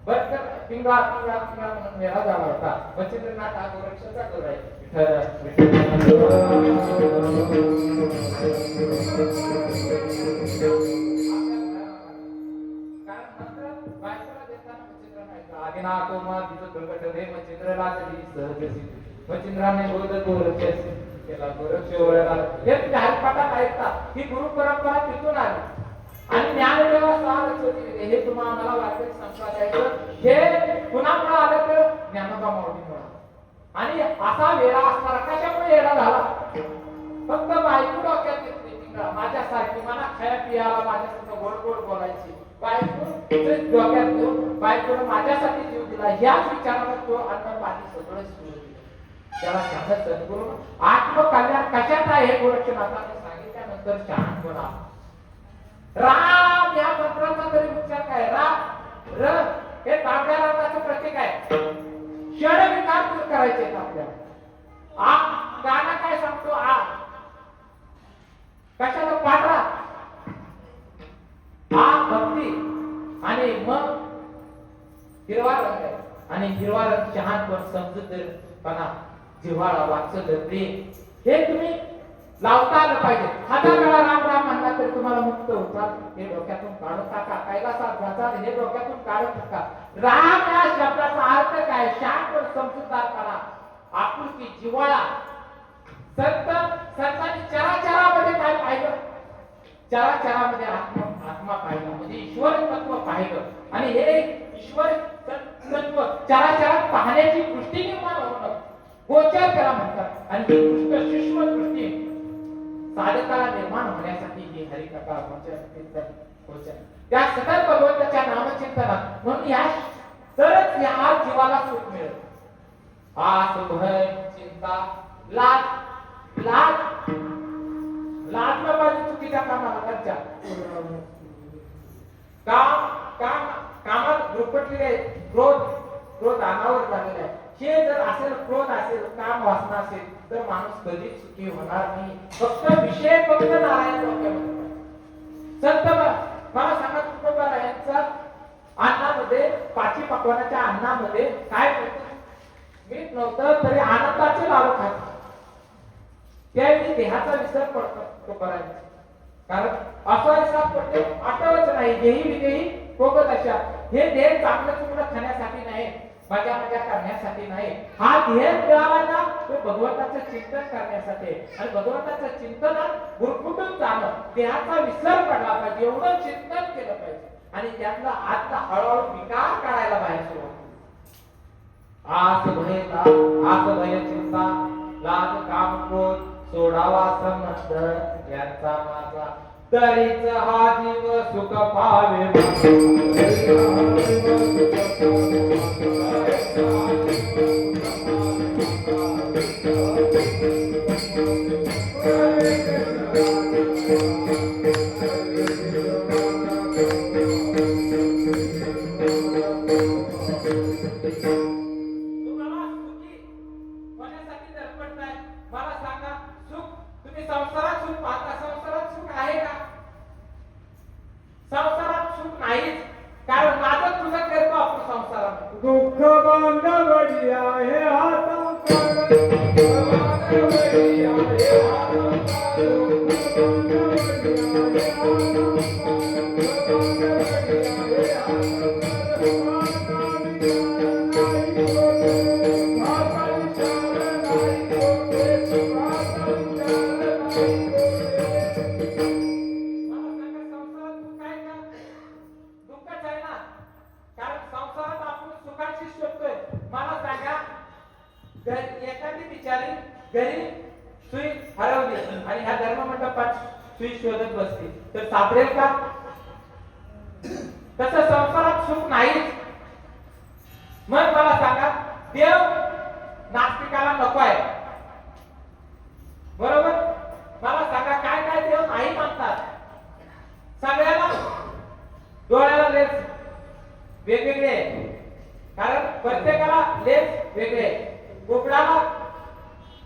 भरत पिंगळा पिंगळा पिंगळा म्हणून वेळा झाला होता. मच्छिंद्रनाथ हा गोरक्षाचा गौर आहे. मच्छिंद्राने बोध गोरक्ष केला. गोरक्ष ओळखला. हे हरिपाठात ऐकतात. ही गुरु परंपरा तिथून आली. आणि ज्ञानदेवा सारस्वती हे तुम्हाला मला वारकरी संस्कार द्यायचं हे कुणामुळे आलं तर ज्ञानोबा माऊलीमुळे. आणि असा वेळा असणारा कशामुळे येडा झाला? फक्त बायको डोक्यात घेतली तिकडं माझ्यासारखी मला खाया पियाला माझ्यासंग गोड गोड बोलायची बायको डोक्यात घेऊन बायकोनं माझ्यासाठी जीव दिला याच विचारानं तो अन्न पाणी सगळं सोडून दिलं. त्याला सांगत सद्गुरू आत्मकल्याण कशात आहे हे गोरक्षनाथाने सांगितल्यानंतर शांत होणार. राम या मंत्राचा तरी उच्चार काय? राम र हे तांब्या रंगाचं प्रतीक आहे. क्षण विकार दूर करायचे आपल्याला. आ गाणं काय सांगतो? आ कशाला पांढरा आ भक्ती आणि मग हिरवा रंग आहे. आणि हिरवा रंग शहाणपण समजूतदारपणा जिव्हाळा वात्सल्य प्रेम हे तुम्ही लावता आलं पाहिजे. हजार वेळा राम राम म्हणला तरी तुम्हाला मुक्त होता हे डोक्यातून काढून टाका. कैलासात जाता हे डोक्यातून काढून टाका. राम या शब्दाचा अर्थ काय? शांत समजूतदारपणा आपुलकी जिव्हाळा. संतांनी चराचरामध्ये काय पाहिलं? चराचरामध्ये आत्मा पाहिला म्हणजे ईश्वर तत्व पाहिलं. आणि हे ईश्वर तत्व चराचरात पाहण्याची दृष्टी निर्माण होणं गोचर त्याला म्हणतात. आणि ही दृष्ट सूक्ष्म दृष्टी साधकाला निर्माण होण्यासाठी ही हरिकथा कीर्तन गोचर त्या सतत भगवंताच्या नामचिंतनात म्हणून या तरच या जीवाला सुख मिळेल. आस भय चिंता लाज लाज लाज न पाहिजे चुकीच्या कामाला खर्चा काम कामात गुरफटलेले आहे. क्रोध अनावर झालेला आहे. हे जर असेल क्रोध असेल काम वासना असेल तर माणूस कधीच सुखी होणार नाही. फक्त विषय फक्त नारायण डोक्यामध्ये. संत मला सांगा तुकोबारायांचा अन्नामध्ये पाची पकवानाच्या अन्नामध्ये काय मीठ नव्हतं तरी आनंदाचे लाडू खात. त्यावेळी देहाचा विसर पडतो तुकोबारायांचा. कारण असा हिसाब पडते आठवच नाही. देही विदेही कोगत अशा हे देह चांगलं चुकलं खाण्यासाठी नाही मजा करण्यासाठी नाही. हा ध्येय मिळाला ना तो भगवंताचं चिंतन करण्यासाठी. आणि भगवंताचं चिंतनात गुरफुटून जाणं देहाचा विसर पडला पाहिजे एवढं चिंतन केलं पाहिजे. आणि त्यातला आतला हळूहळू विकार करायला बाहेर सुरुवात. आस भय चिंता लाज काम क्रोध सोडावा संबंध यांचा माझा तरीच हा जीव सुख पावे. दुःख बांधवडी आहे एखादी बिचारी घरी सुई हरवली आणि ह्या धर्म मंडपात सुई शोधत बसली तर सापडेल का? तसं संसारात सुख नाहीच. मग मला सांगा देव नास्तिकाला नको आहे बरोबर. मला सांगा काय काय देव नाही म्हणतात. सगळ्याला डोळ्याला लेन्स वेगवेगळे कारण प्रत्येकाला लेन्स वेगळे. गोबडाला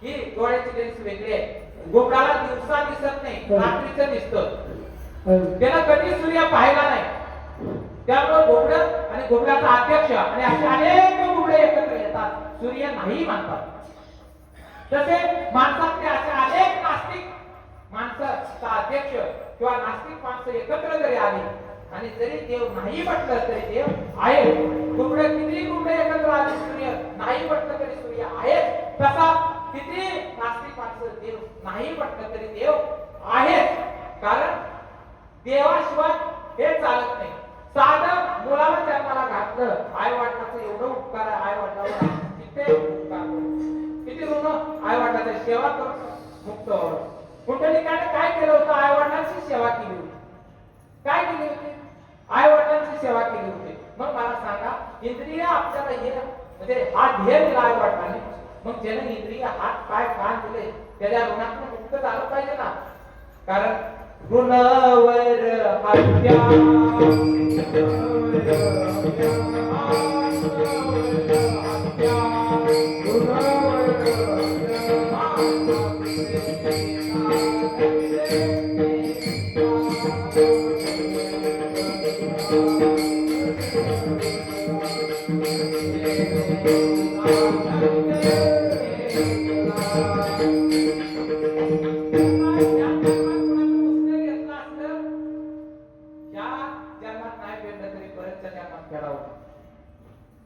ही डोळ्याची लेन्स वेगळी आहे. गोबडाला दिवसा दिसत नाही रात्रीचं दिसतं. त्याला कधी सूर्य पाहिला नाही. त्यामुळे गोबड आणि गोबड्याचा अध्यक्ष आणि असे अनेक गोबडे एकत्र येतात सूर्य नाही म्हणतात. तसे माणसातले असे अनेक नास्तिक माणसाचा अध्यक्ष किंवा नास्तिक माणसं एकत्र जरी आली आणि जरी देव नाही म्हटलं तरी देव आहे. गोबडे किती गोबडे एकत्र आले सूर्य नाही म्हटलं तरी सूर्य आहे. तसा किती नास्तिक माणसं देव नाही म्हटलं तरी देव आहे. कारण देवाशिवाय हे चालत नाही. साधं मुलाला जन्माला घातलं, आई वडिलाचं एवढं उपकार आहे, आई वडिलावर किती उपकार किती ऋण आई वडिलाची सेवा करून मुक्त व्हावं. पुंडलिकाने काय केलं होतं? आई वडिलांची सेवा केली होती. काय केली होती? आई वडिलांची सेवा केली होती. मग मला सांगा, इंद्रिय आपल्याला हे म्हणजे हा ध्येय दिला आई वडिलांनी, मग ज्याने इंद्रिय हात पाय कान दिले त्याच्या ऋणातून मुक्त झालं पाहिजे ना. कारण ऋणवर हत्या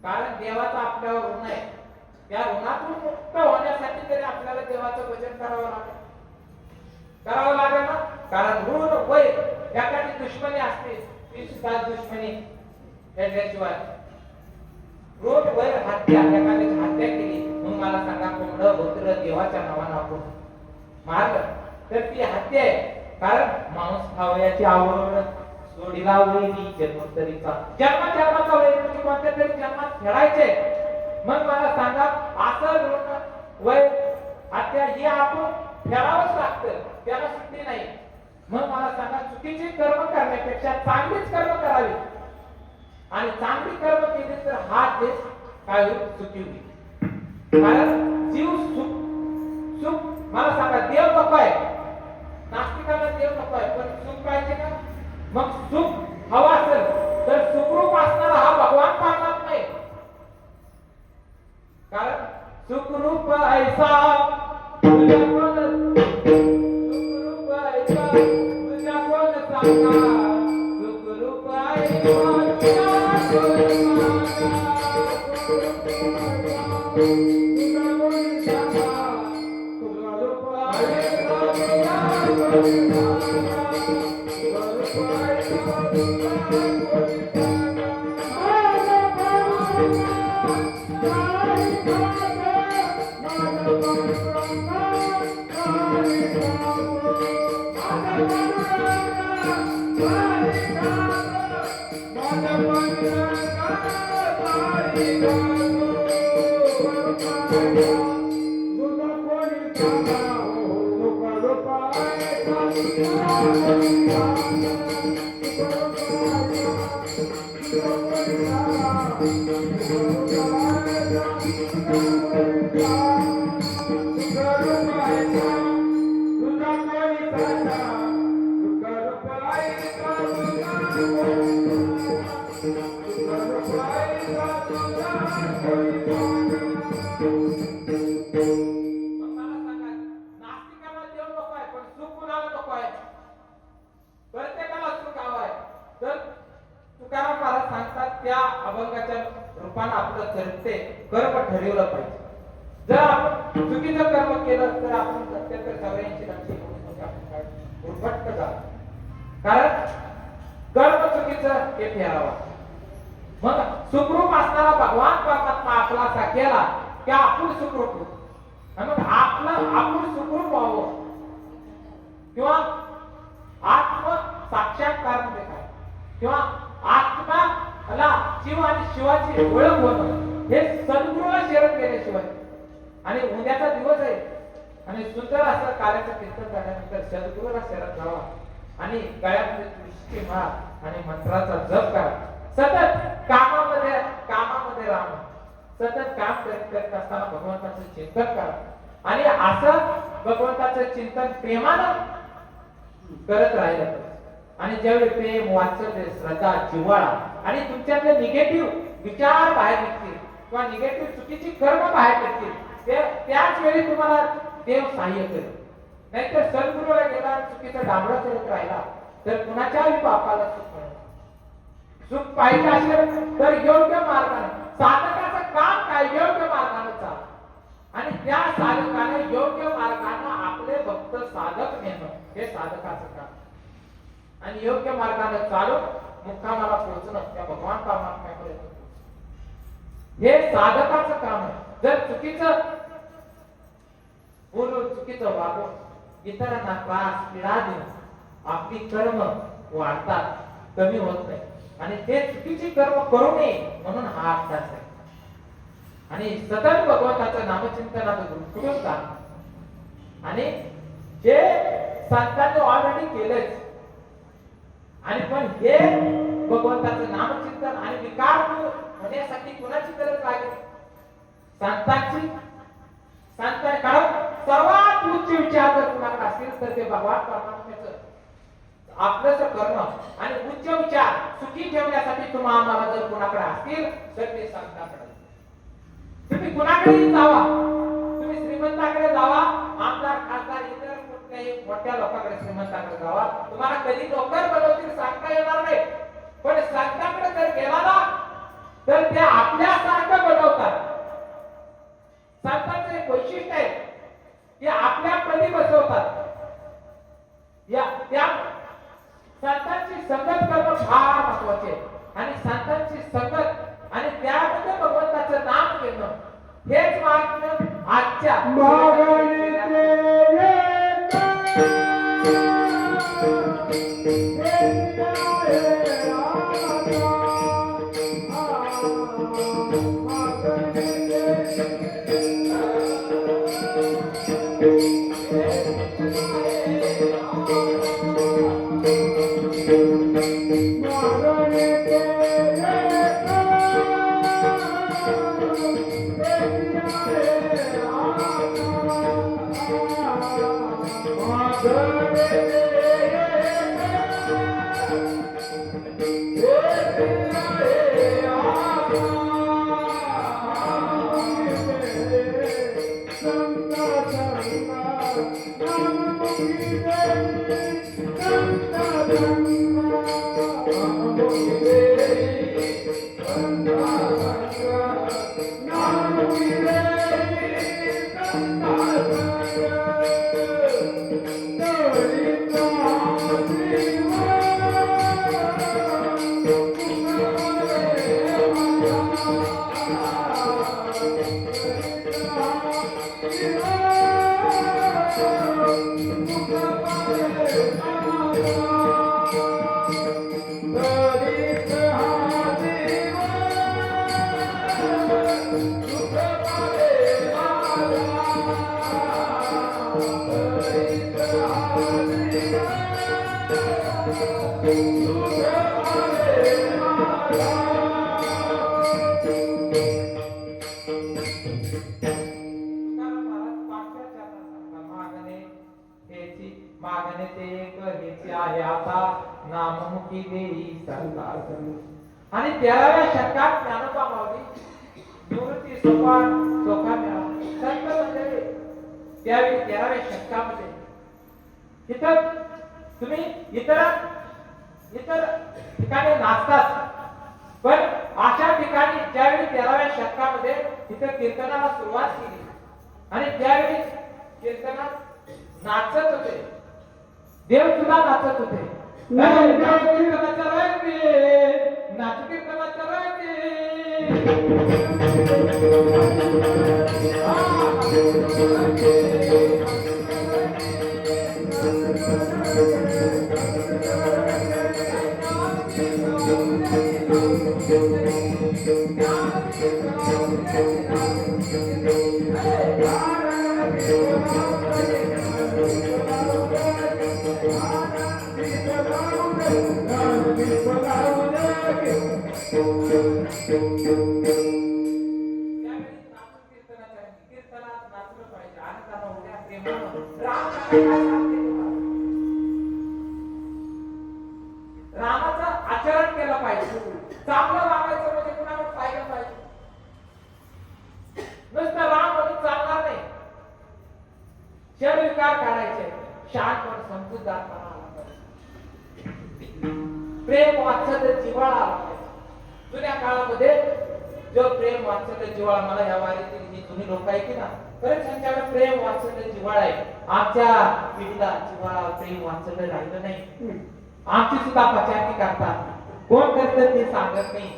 कारण देवाचा आपल्यावर ऋण आहे. त्या ऋणातून मुक्त होण्यासाठी तरी आपल्याला देवाचं भजन करावं लागेल ना. कारण ऋण वय एखादी दुश्मनी असते, ती सुद्धा दुश्मनी त्याशिवाय ऋण वैर हत्या, एखाद्याची हत्या केली, मग मला सांगा कोंबडं होत्र देवाच्या नावानं आपण मारलं तर ती हत्या आहे. कारण मांस खावयाची आवड सोडीला वैरी जन्मोत्तरीचा जन्माचा वैरी म्हणजे कोणत्या तरी जन्मात फेडायचे. मग मला सांगा असं ऋण वय हत्या ही आपण फेडावंच लागतं, त्याला सुट्टी नाही. मग मला सांगा चुकीचे कर्म करण्यापेक्षा चांगलीच कर्म करावी, आणि चांगली कर्म केली तर हा देश काय होईल? सुखी होईल. कारण जीव सुख मला सांगा देव नको आहे, नास्तिकाला देव नको आहे, पण सुख पाहिजे का? मग सुख हवा असेल तर सुखरूप असणारा हा भगवान पाहणार नाही. कारण सुखरूप ऐसा तुझ्या कोण, सुखरूप ऐसा तुझ्या कोण सांगा, सुखरूप ऐसा तुझ्या कोण रूपाने आपलं करते कर्म ठरवलं पाहिजे. जर आपण चुकीचं कर्म केलं तर आपण 70-84 उर्भट झालं. कारण कर्म चुकीचं हे फेरावं. मग सुखरूप असणारा भगवान परमात्मा आपला असा केला की आपण सुखरूप होतो. मग आपण सुखरूप व्हावं किंवा आत्म साक्षात्कार म्हणजे काय, किंवा आत्माला शिव आणि शिवाची ओळख होणं हे सद्गुरूला शरण केल्याशिवाय. आणि उद्याचा दिवस आहे आणि सुंदर असं कार्याचं कीर्तन झाल्यानंतर सद्गुरूला शरण जावा आणि गळ्यामध्ये तुळशीची माळ आणि मंत्राचा जप करा. सतत कामामध्ये राहा. सतत काम करत असताना भगवंताचं चिंतन करा आणि असं भगवंताचं चिंतन प्रेमानं करत राहिलं. आणि ज्यावेळी प्रेम, वात्सल्य, श्रद्धा, जिव्हाळा आणि तुमच्यातले निगेटिव्ह विचार बाहेर निघतील किंवा निगेटिव्ह चुकीची कर्म बाहेर निघतील, त्याच वेळी तुम्हाला देव सहाय्य करेल. नाहीतर सद्गुरूला गेला चुकीचा डांबडा करत राहिला तर कुणाच्याही बापाला सुख मिळेल. सुख पाहिजे असेल तर योग्य मार्गाने, साधकाचं काम काय योग्य मार्गाने चाल आणि त्या साधकाने योग्य मार्गाने आपले भक्त साधक नेणं हे साधकाचं काम. आणि योग्य मार्गाने चालून मुक्कामाला पोहोचणं त्या भगवान परमात्म्यापर्यंत हे साधकाचं काम आहे. जर चुकीचं बोलून चुकीचं वागून इतरांना त्रास पीडा देऊन आपली कर्म वाढतात, कमी होत नाही. आणि ते चुकीची कर्म करू नये म्हणून हा अभ्यास आहे. आणि सतत भगवंताचं नामचिंतनाचं गुरुकुल काम आणि जे संतांनी ऑलरेडी केलंच. आणि पण हे भगवंताचं नामचिंतन आणि विकार दूर होण्यासाठी कुणाची गरज लागेल? संतांची. संत कारण सर्वात उच्च विचार जर कुणाकडे असतील तर ते भगवान परमात्म्याचं आपलंच कर्म आणि उच्च विचार सुखी ठेवण्यासाठी तुम्हा आम्हाला जर कुणाकडे असतील तर ते संतांकडे. तुम्ही कुणाकडेही जावा, तुम्ही श्रीमंताकडे जावा, आमदार खासदार इतर कुठल्याही मोठ्या लोकांकडे श्रीमंताकडे जावा, तुम्हाला कधी नोकर बनवतील सांगता येणार नाही. पण संतांकडे जर गेला ना तर ते आपल्यासारखं बनवतात. संतांचं एक वैशिष्ट्य आहे की आपल्यापदी बसवतात. या त्या संतांची संगत करणं फार महत्वाचे आणि संतांची संगत आणि त्यामध्ये भगवंताचं नाम घेणं हेच मार्ग आजच्या मागणे ते एक हेचे आहे आता नाममुखी देई संसार. आणि 13व्या शतकात ज्ञानोबा माऊली निवृत्ती सोपान संत मंडळी त्यावेळी 13व्या शतकामध्ये तिथं तुम्ही इतर ठिकाणी नाचतात, पण अशा ठिकाणी ज्यावेळी 13व्या शतकामध्ये तिथं कीर्तनाला सुरुवात केली आणि त्यावेळी कीर्तनात नाचत होते, देव सुद्धा नाचत होते. कीर्तनाचा रंग नाच कीर्तनाचा रंग रामाचं आचरण केलं पाहिजे. चांगलं वागायचं म्हणजे कुणाला पाहिलं पाहिजे. नुसतं राम म्हणून चालणार नाही. शरीरकार काढायचे, शांतपण समजूतदारपणा आला पाहिजे, प्रेम वात्सल्य जिव्हाळा आला पाहिजे. जुन्या काळामध्ये जो प्रेम वात्सल्य जिव्हाळा, मला या वारीतील जी जुनी लोक आहे की ना, खरंच त्यांच्याकडे प्रेम वात्सल्य जिव्हाळा आहे. आमच्या पिढीला जिव्हाळा प्रेम वात्सल्य राहिलं नाही. आमची सुद्धा पचायती करतात, कोण करतं ते सांगत नाही.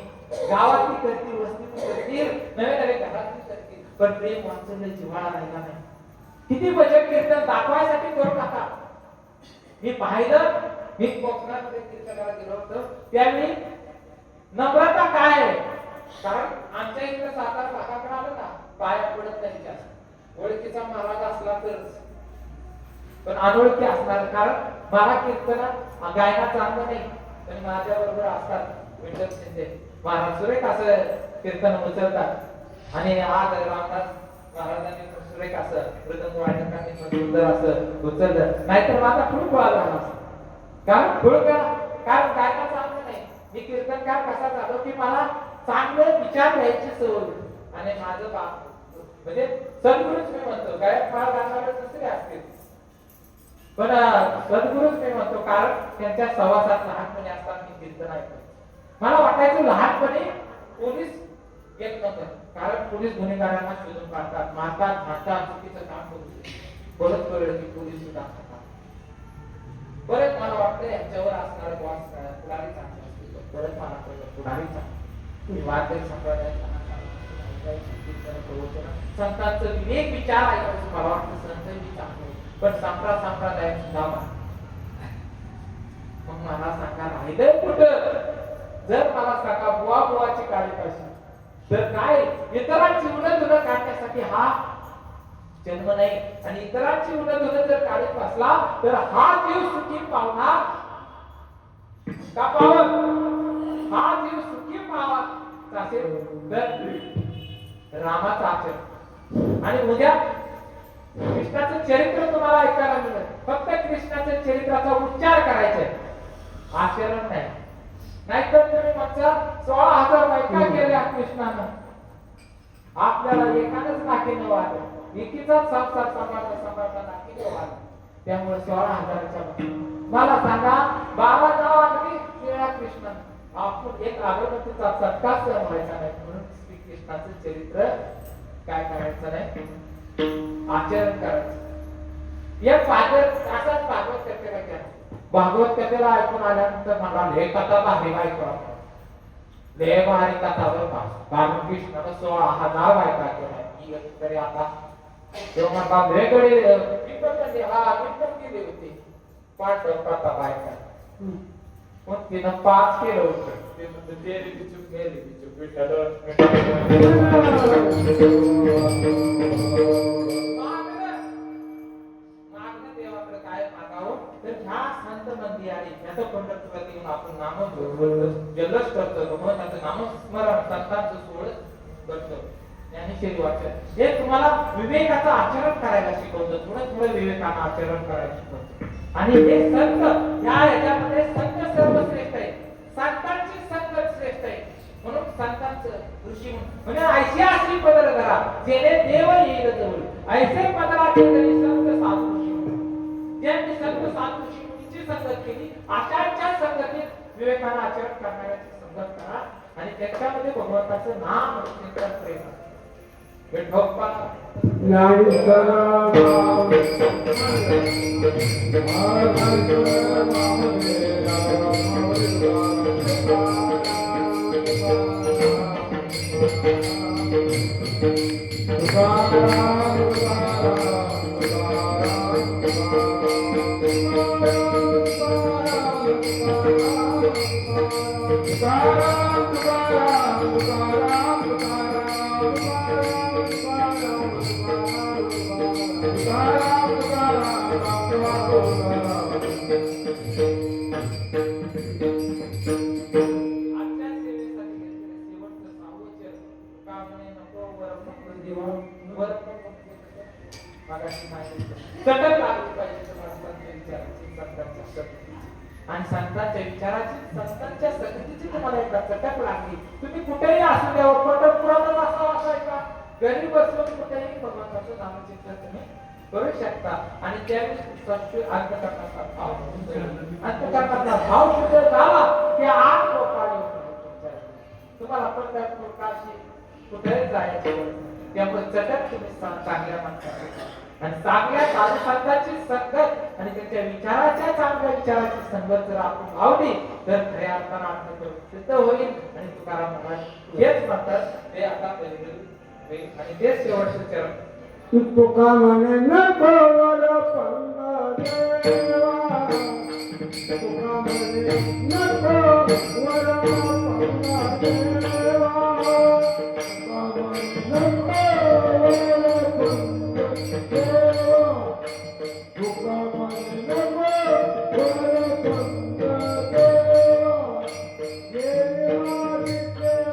गावातली करतील, वस्तीतली करतील, नव्हे नव्हे घरातली करतील, पण प्रेम वाचवलं जिव्हाळा राहिला नाही. किती भजन कीर्तन दाखवायसाठी करू नका. मी पाहिलं, मी कोकणामध्ये कीर्तनाला गेलो होतो त्यावेळी नम्रता काय आहे. कारण आमच्या इकडे सातारा भागाकडे आलं ना, पाया पडत नाही जास्त. ओळखीचा महाराज असला तरच, पण अनोळखी असणार. कारण मला कीर्तनात गायना चांगलं नाही, पण माझ्या बरोबर असतात विठ्ठल शिंदे महाराज, सुरेख असं कीर्तन उचलतात. आणि आज रामदास महाराजांनी सुरेख असं मृदंग वादकांनी सुंदर असं उचललं. नाहीतर माझा खूप वाद झाला असता. कारण कारण गायना चांगलं नाही. मी कीर्तनकार कसा झालो की मला चांगले विचार घ्यायची सवय. आणि माझं म्हणजे सद्गुरूच मी म्हणतो, गायक महाराज गाणारे दुसरे असतील, पण सद्गुरूच मी म्हणतो. कारण त्यांच्या सहवासात लहानपणी असताना मी कीर्तन ऐकतो. मला वाटायचं लहानपणी पोलीस येत नव्हतं, कारण पोलीस गुन्हेगारांना शोधून काढतात, मारतात, भांडतात, चुकीचं काम करू. परत कळलं की पोलीस सुद्धा खातात. परत मला वाटतं यांच्यावर असणारा बॉस पुढारी चांगला असतो. परत मला कळलं पुढारी चांगला. वारकरी संप्रदायाचा संतांचं विवेक विचार ऐकायचं मला वाटतं संत मी चांगलं, पण संप्रदाय सुद्धा. मग मला सांगा राहिलं कुठं. जर मला सांगा बुवाची काळी पाहिजे तर काय इतरांची उणत काढण्यासाठी हा जन्म नाही. आणि इतरांची उणत जर काढत असला तर हा जीव सुखी पावणार का पावत. हा जीव सुखी पावत असेल तर रामाचा आचरण. आणि उद्या कृष्णाचं चरित्र तुम्हाला ऐकायला मिळेल. फक्त कृष्णाच्या चरित्राचा उच्चार करायचा, आचरण नाही. नाहीतर तुम्ही म्हणता 16,000 बायका केल्या कृष्णानं, आपल्याला एकानच नाकीनं वाढलं, एकीचाच संसार सांभाळता नाकीनं वाढलं. त्यामुळे 16,000च्या मला सांगा 12 नाव अगदी केल्या कृष्णानं. आपण एक अगरबत्तीचा चटका सहन व्हायचा नाही. म्हणून श्रीकृष्णाचं चरित्र काय करायचं नाही, आचरण करायचं. एक असाच भागवत कथेला घ्या. भागवत कथेला ऐकून आल्यानंतर मला हे कथा भारी ऐकू, लय भारी कथा बरं. कारण कृष्णानं 16,000 बायका केल्या तरी आता तेव्हा बाबरेकडे केली होती 5 कथा बायका, पण तिनं 5 केलं होतं. ते म्हणते गेली बिचूक गेली बिचूक देवाकडे काय मागावं तर ह्या संत मंदी आणि ह्याचं पंढरपुरात येऊन आपण नाम जल्लोष करतो, त्याचं नामस्मरण संतांचं सोहळं करतो. ज्ञानेश्वरी वाचन हे तुम्हाला विवेकाचं आचरण करायला शिकवतं. थोडं विवेकानं आचरण करायला शिकवतं. आणि हे संत या ह्याच्यामध्ये संत सर्वश्रेष्ठ आहे. संतांची संगत श्रेष्ठ आहे. म्हणून संतांचं ऋषी म्हणजे ऐशी अशी पदर करा जेणे देव येईल जवळ. ऐसे पदराचे तरी संत साधू ऋषी, ज्यांनी संत साधू ऋषीची संगत केली अशांच्या संगतीत विवेकानं आचरण करणाऱ्याची संगत करा. आणि त्याच्यामध्ये भगवंताचं नाम चिंतन प्रेम आणि संतांच्या विचाराची संतांच्या संगतीची तुम्हाला एकदा चटक लागली. तुम्ही कुठेही असू द्या, पंढरपुरातच असायचा, घरी बसून कुठेही भगवंताचं नामचिंतन तुम्ही करू शकता. आणि त्यावेळी अंतकरणाचा भाव शुद्ध झाला की आज गोपाळ तुम्हाला पंढरपूर काशी कुठेही जायचं. त्यामुळे चटक तुम्ही चांगल्या माणसाची आणि चांगल्या साधू संतांची संगत आणि त्यांच्या विचाराच्या चांगल्या विचाराची संगत जर आपण लावली तर खऱ्या अर्थानं आपलं सिद्ध होईल. आणि तुकाराम महाराज हेच म्हणतात ते आता होईल आणि तेच शेवटचे चरण तुका म्हणे नको वर पंगा देवा, तुका म्हणे नको वर पंगा देवा, तुका म्हणे नको वर पंगा देवा, तुका म्हणे नको वर पंगा देवा, देवा देवा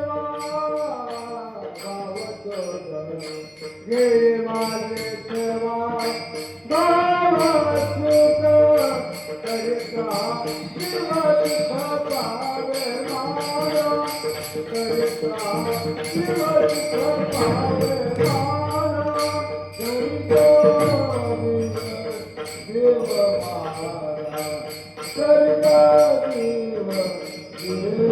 ये मारे सेवा बाबा सुख करता शिवाजी पावे मारा करता शिवाजी पावे मारा देव महारा करता देव देव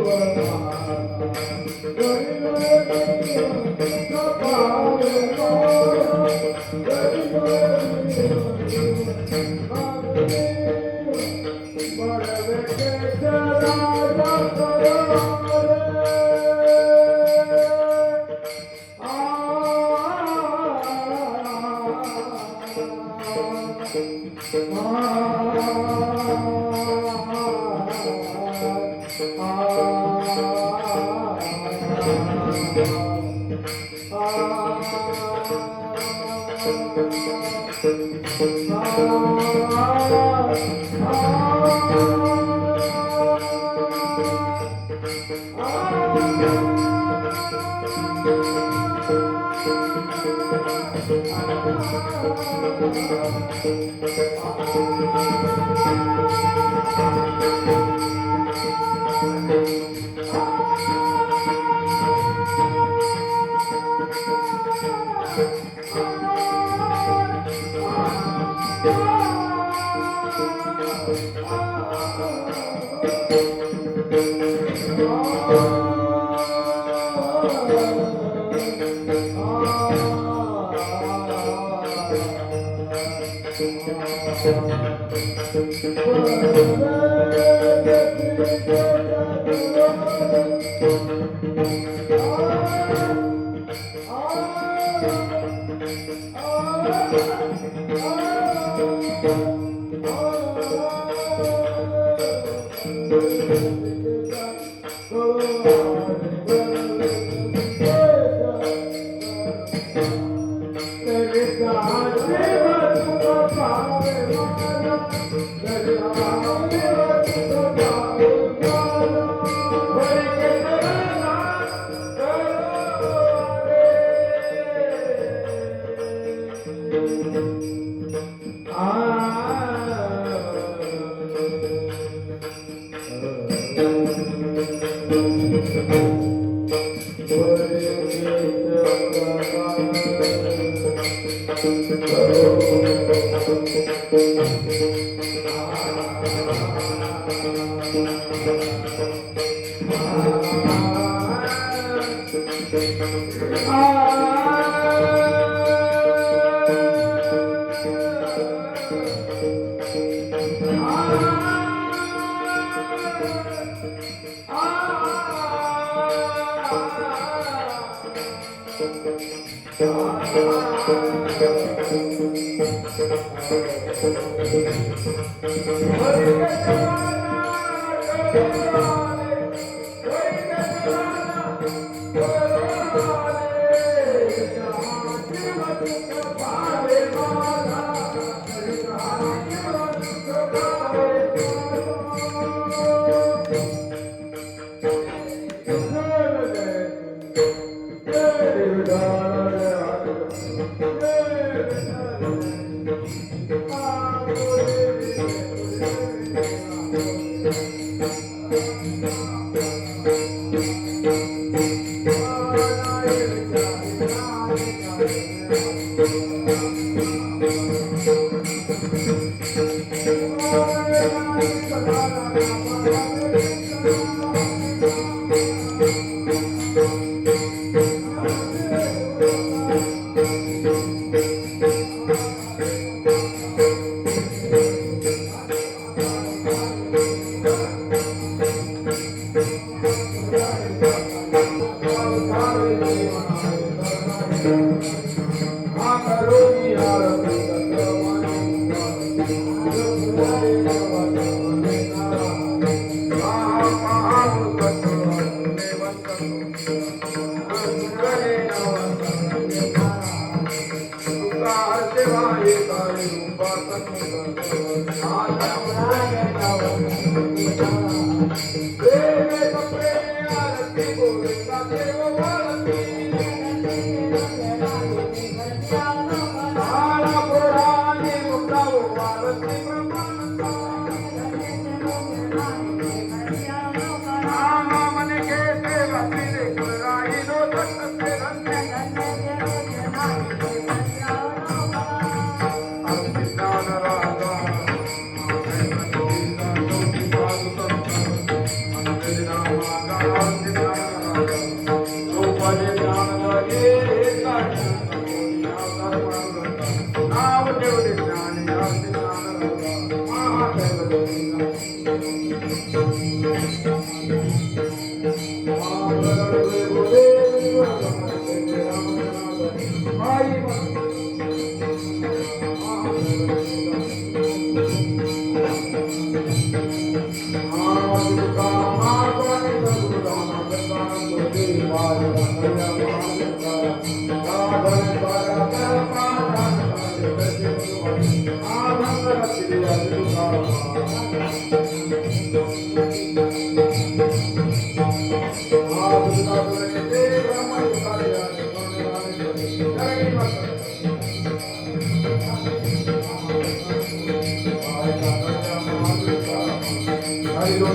हरिलो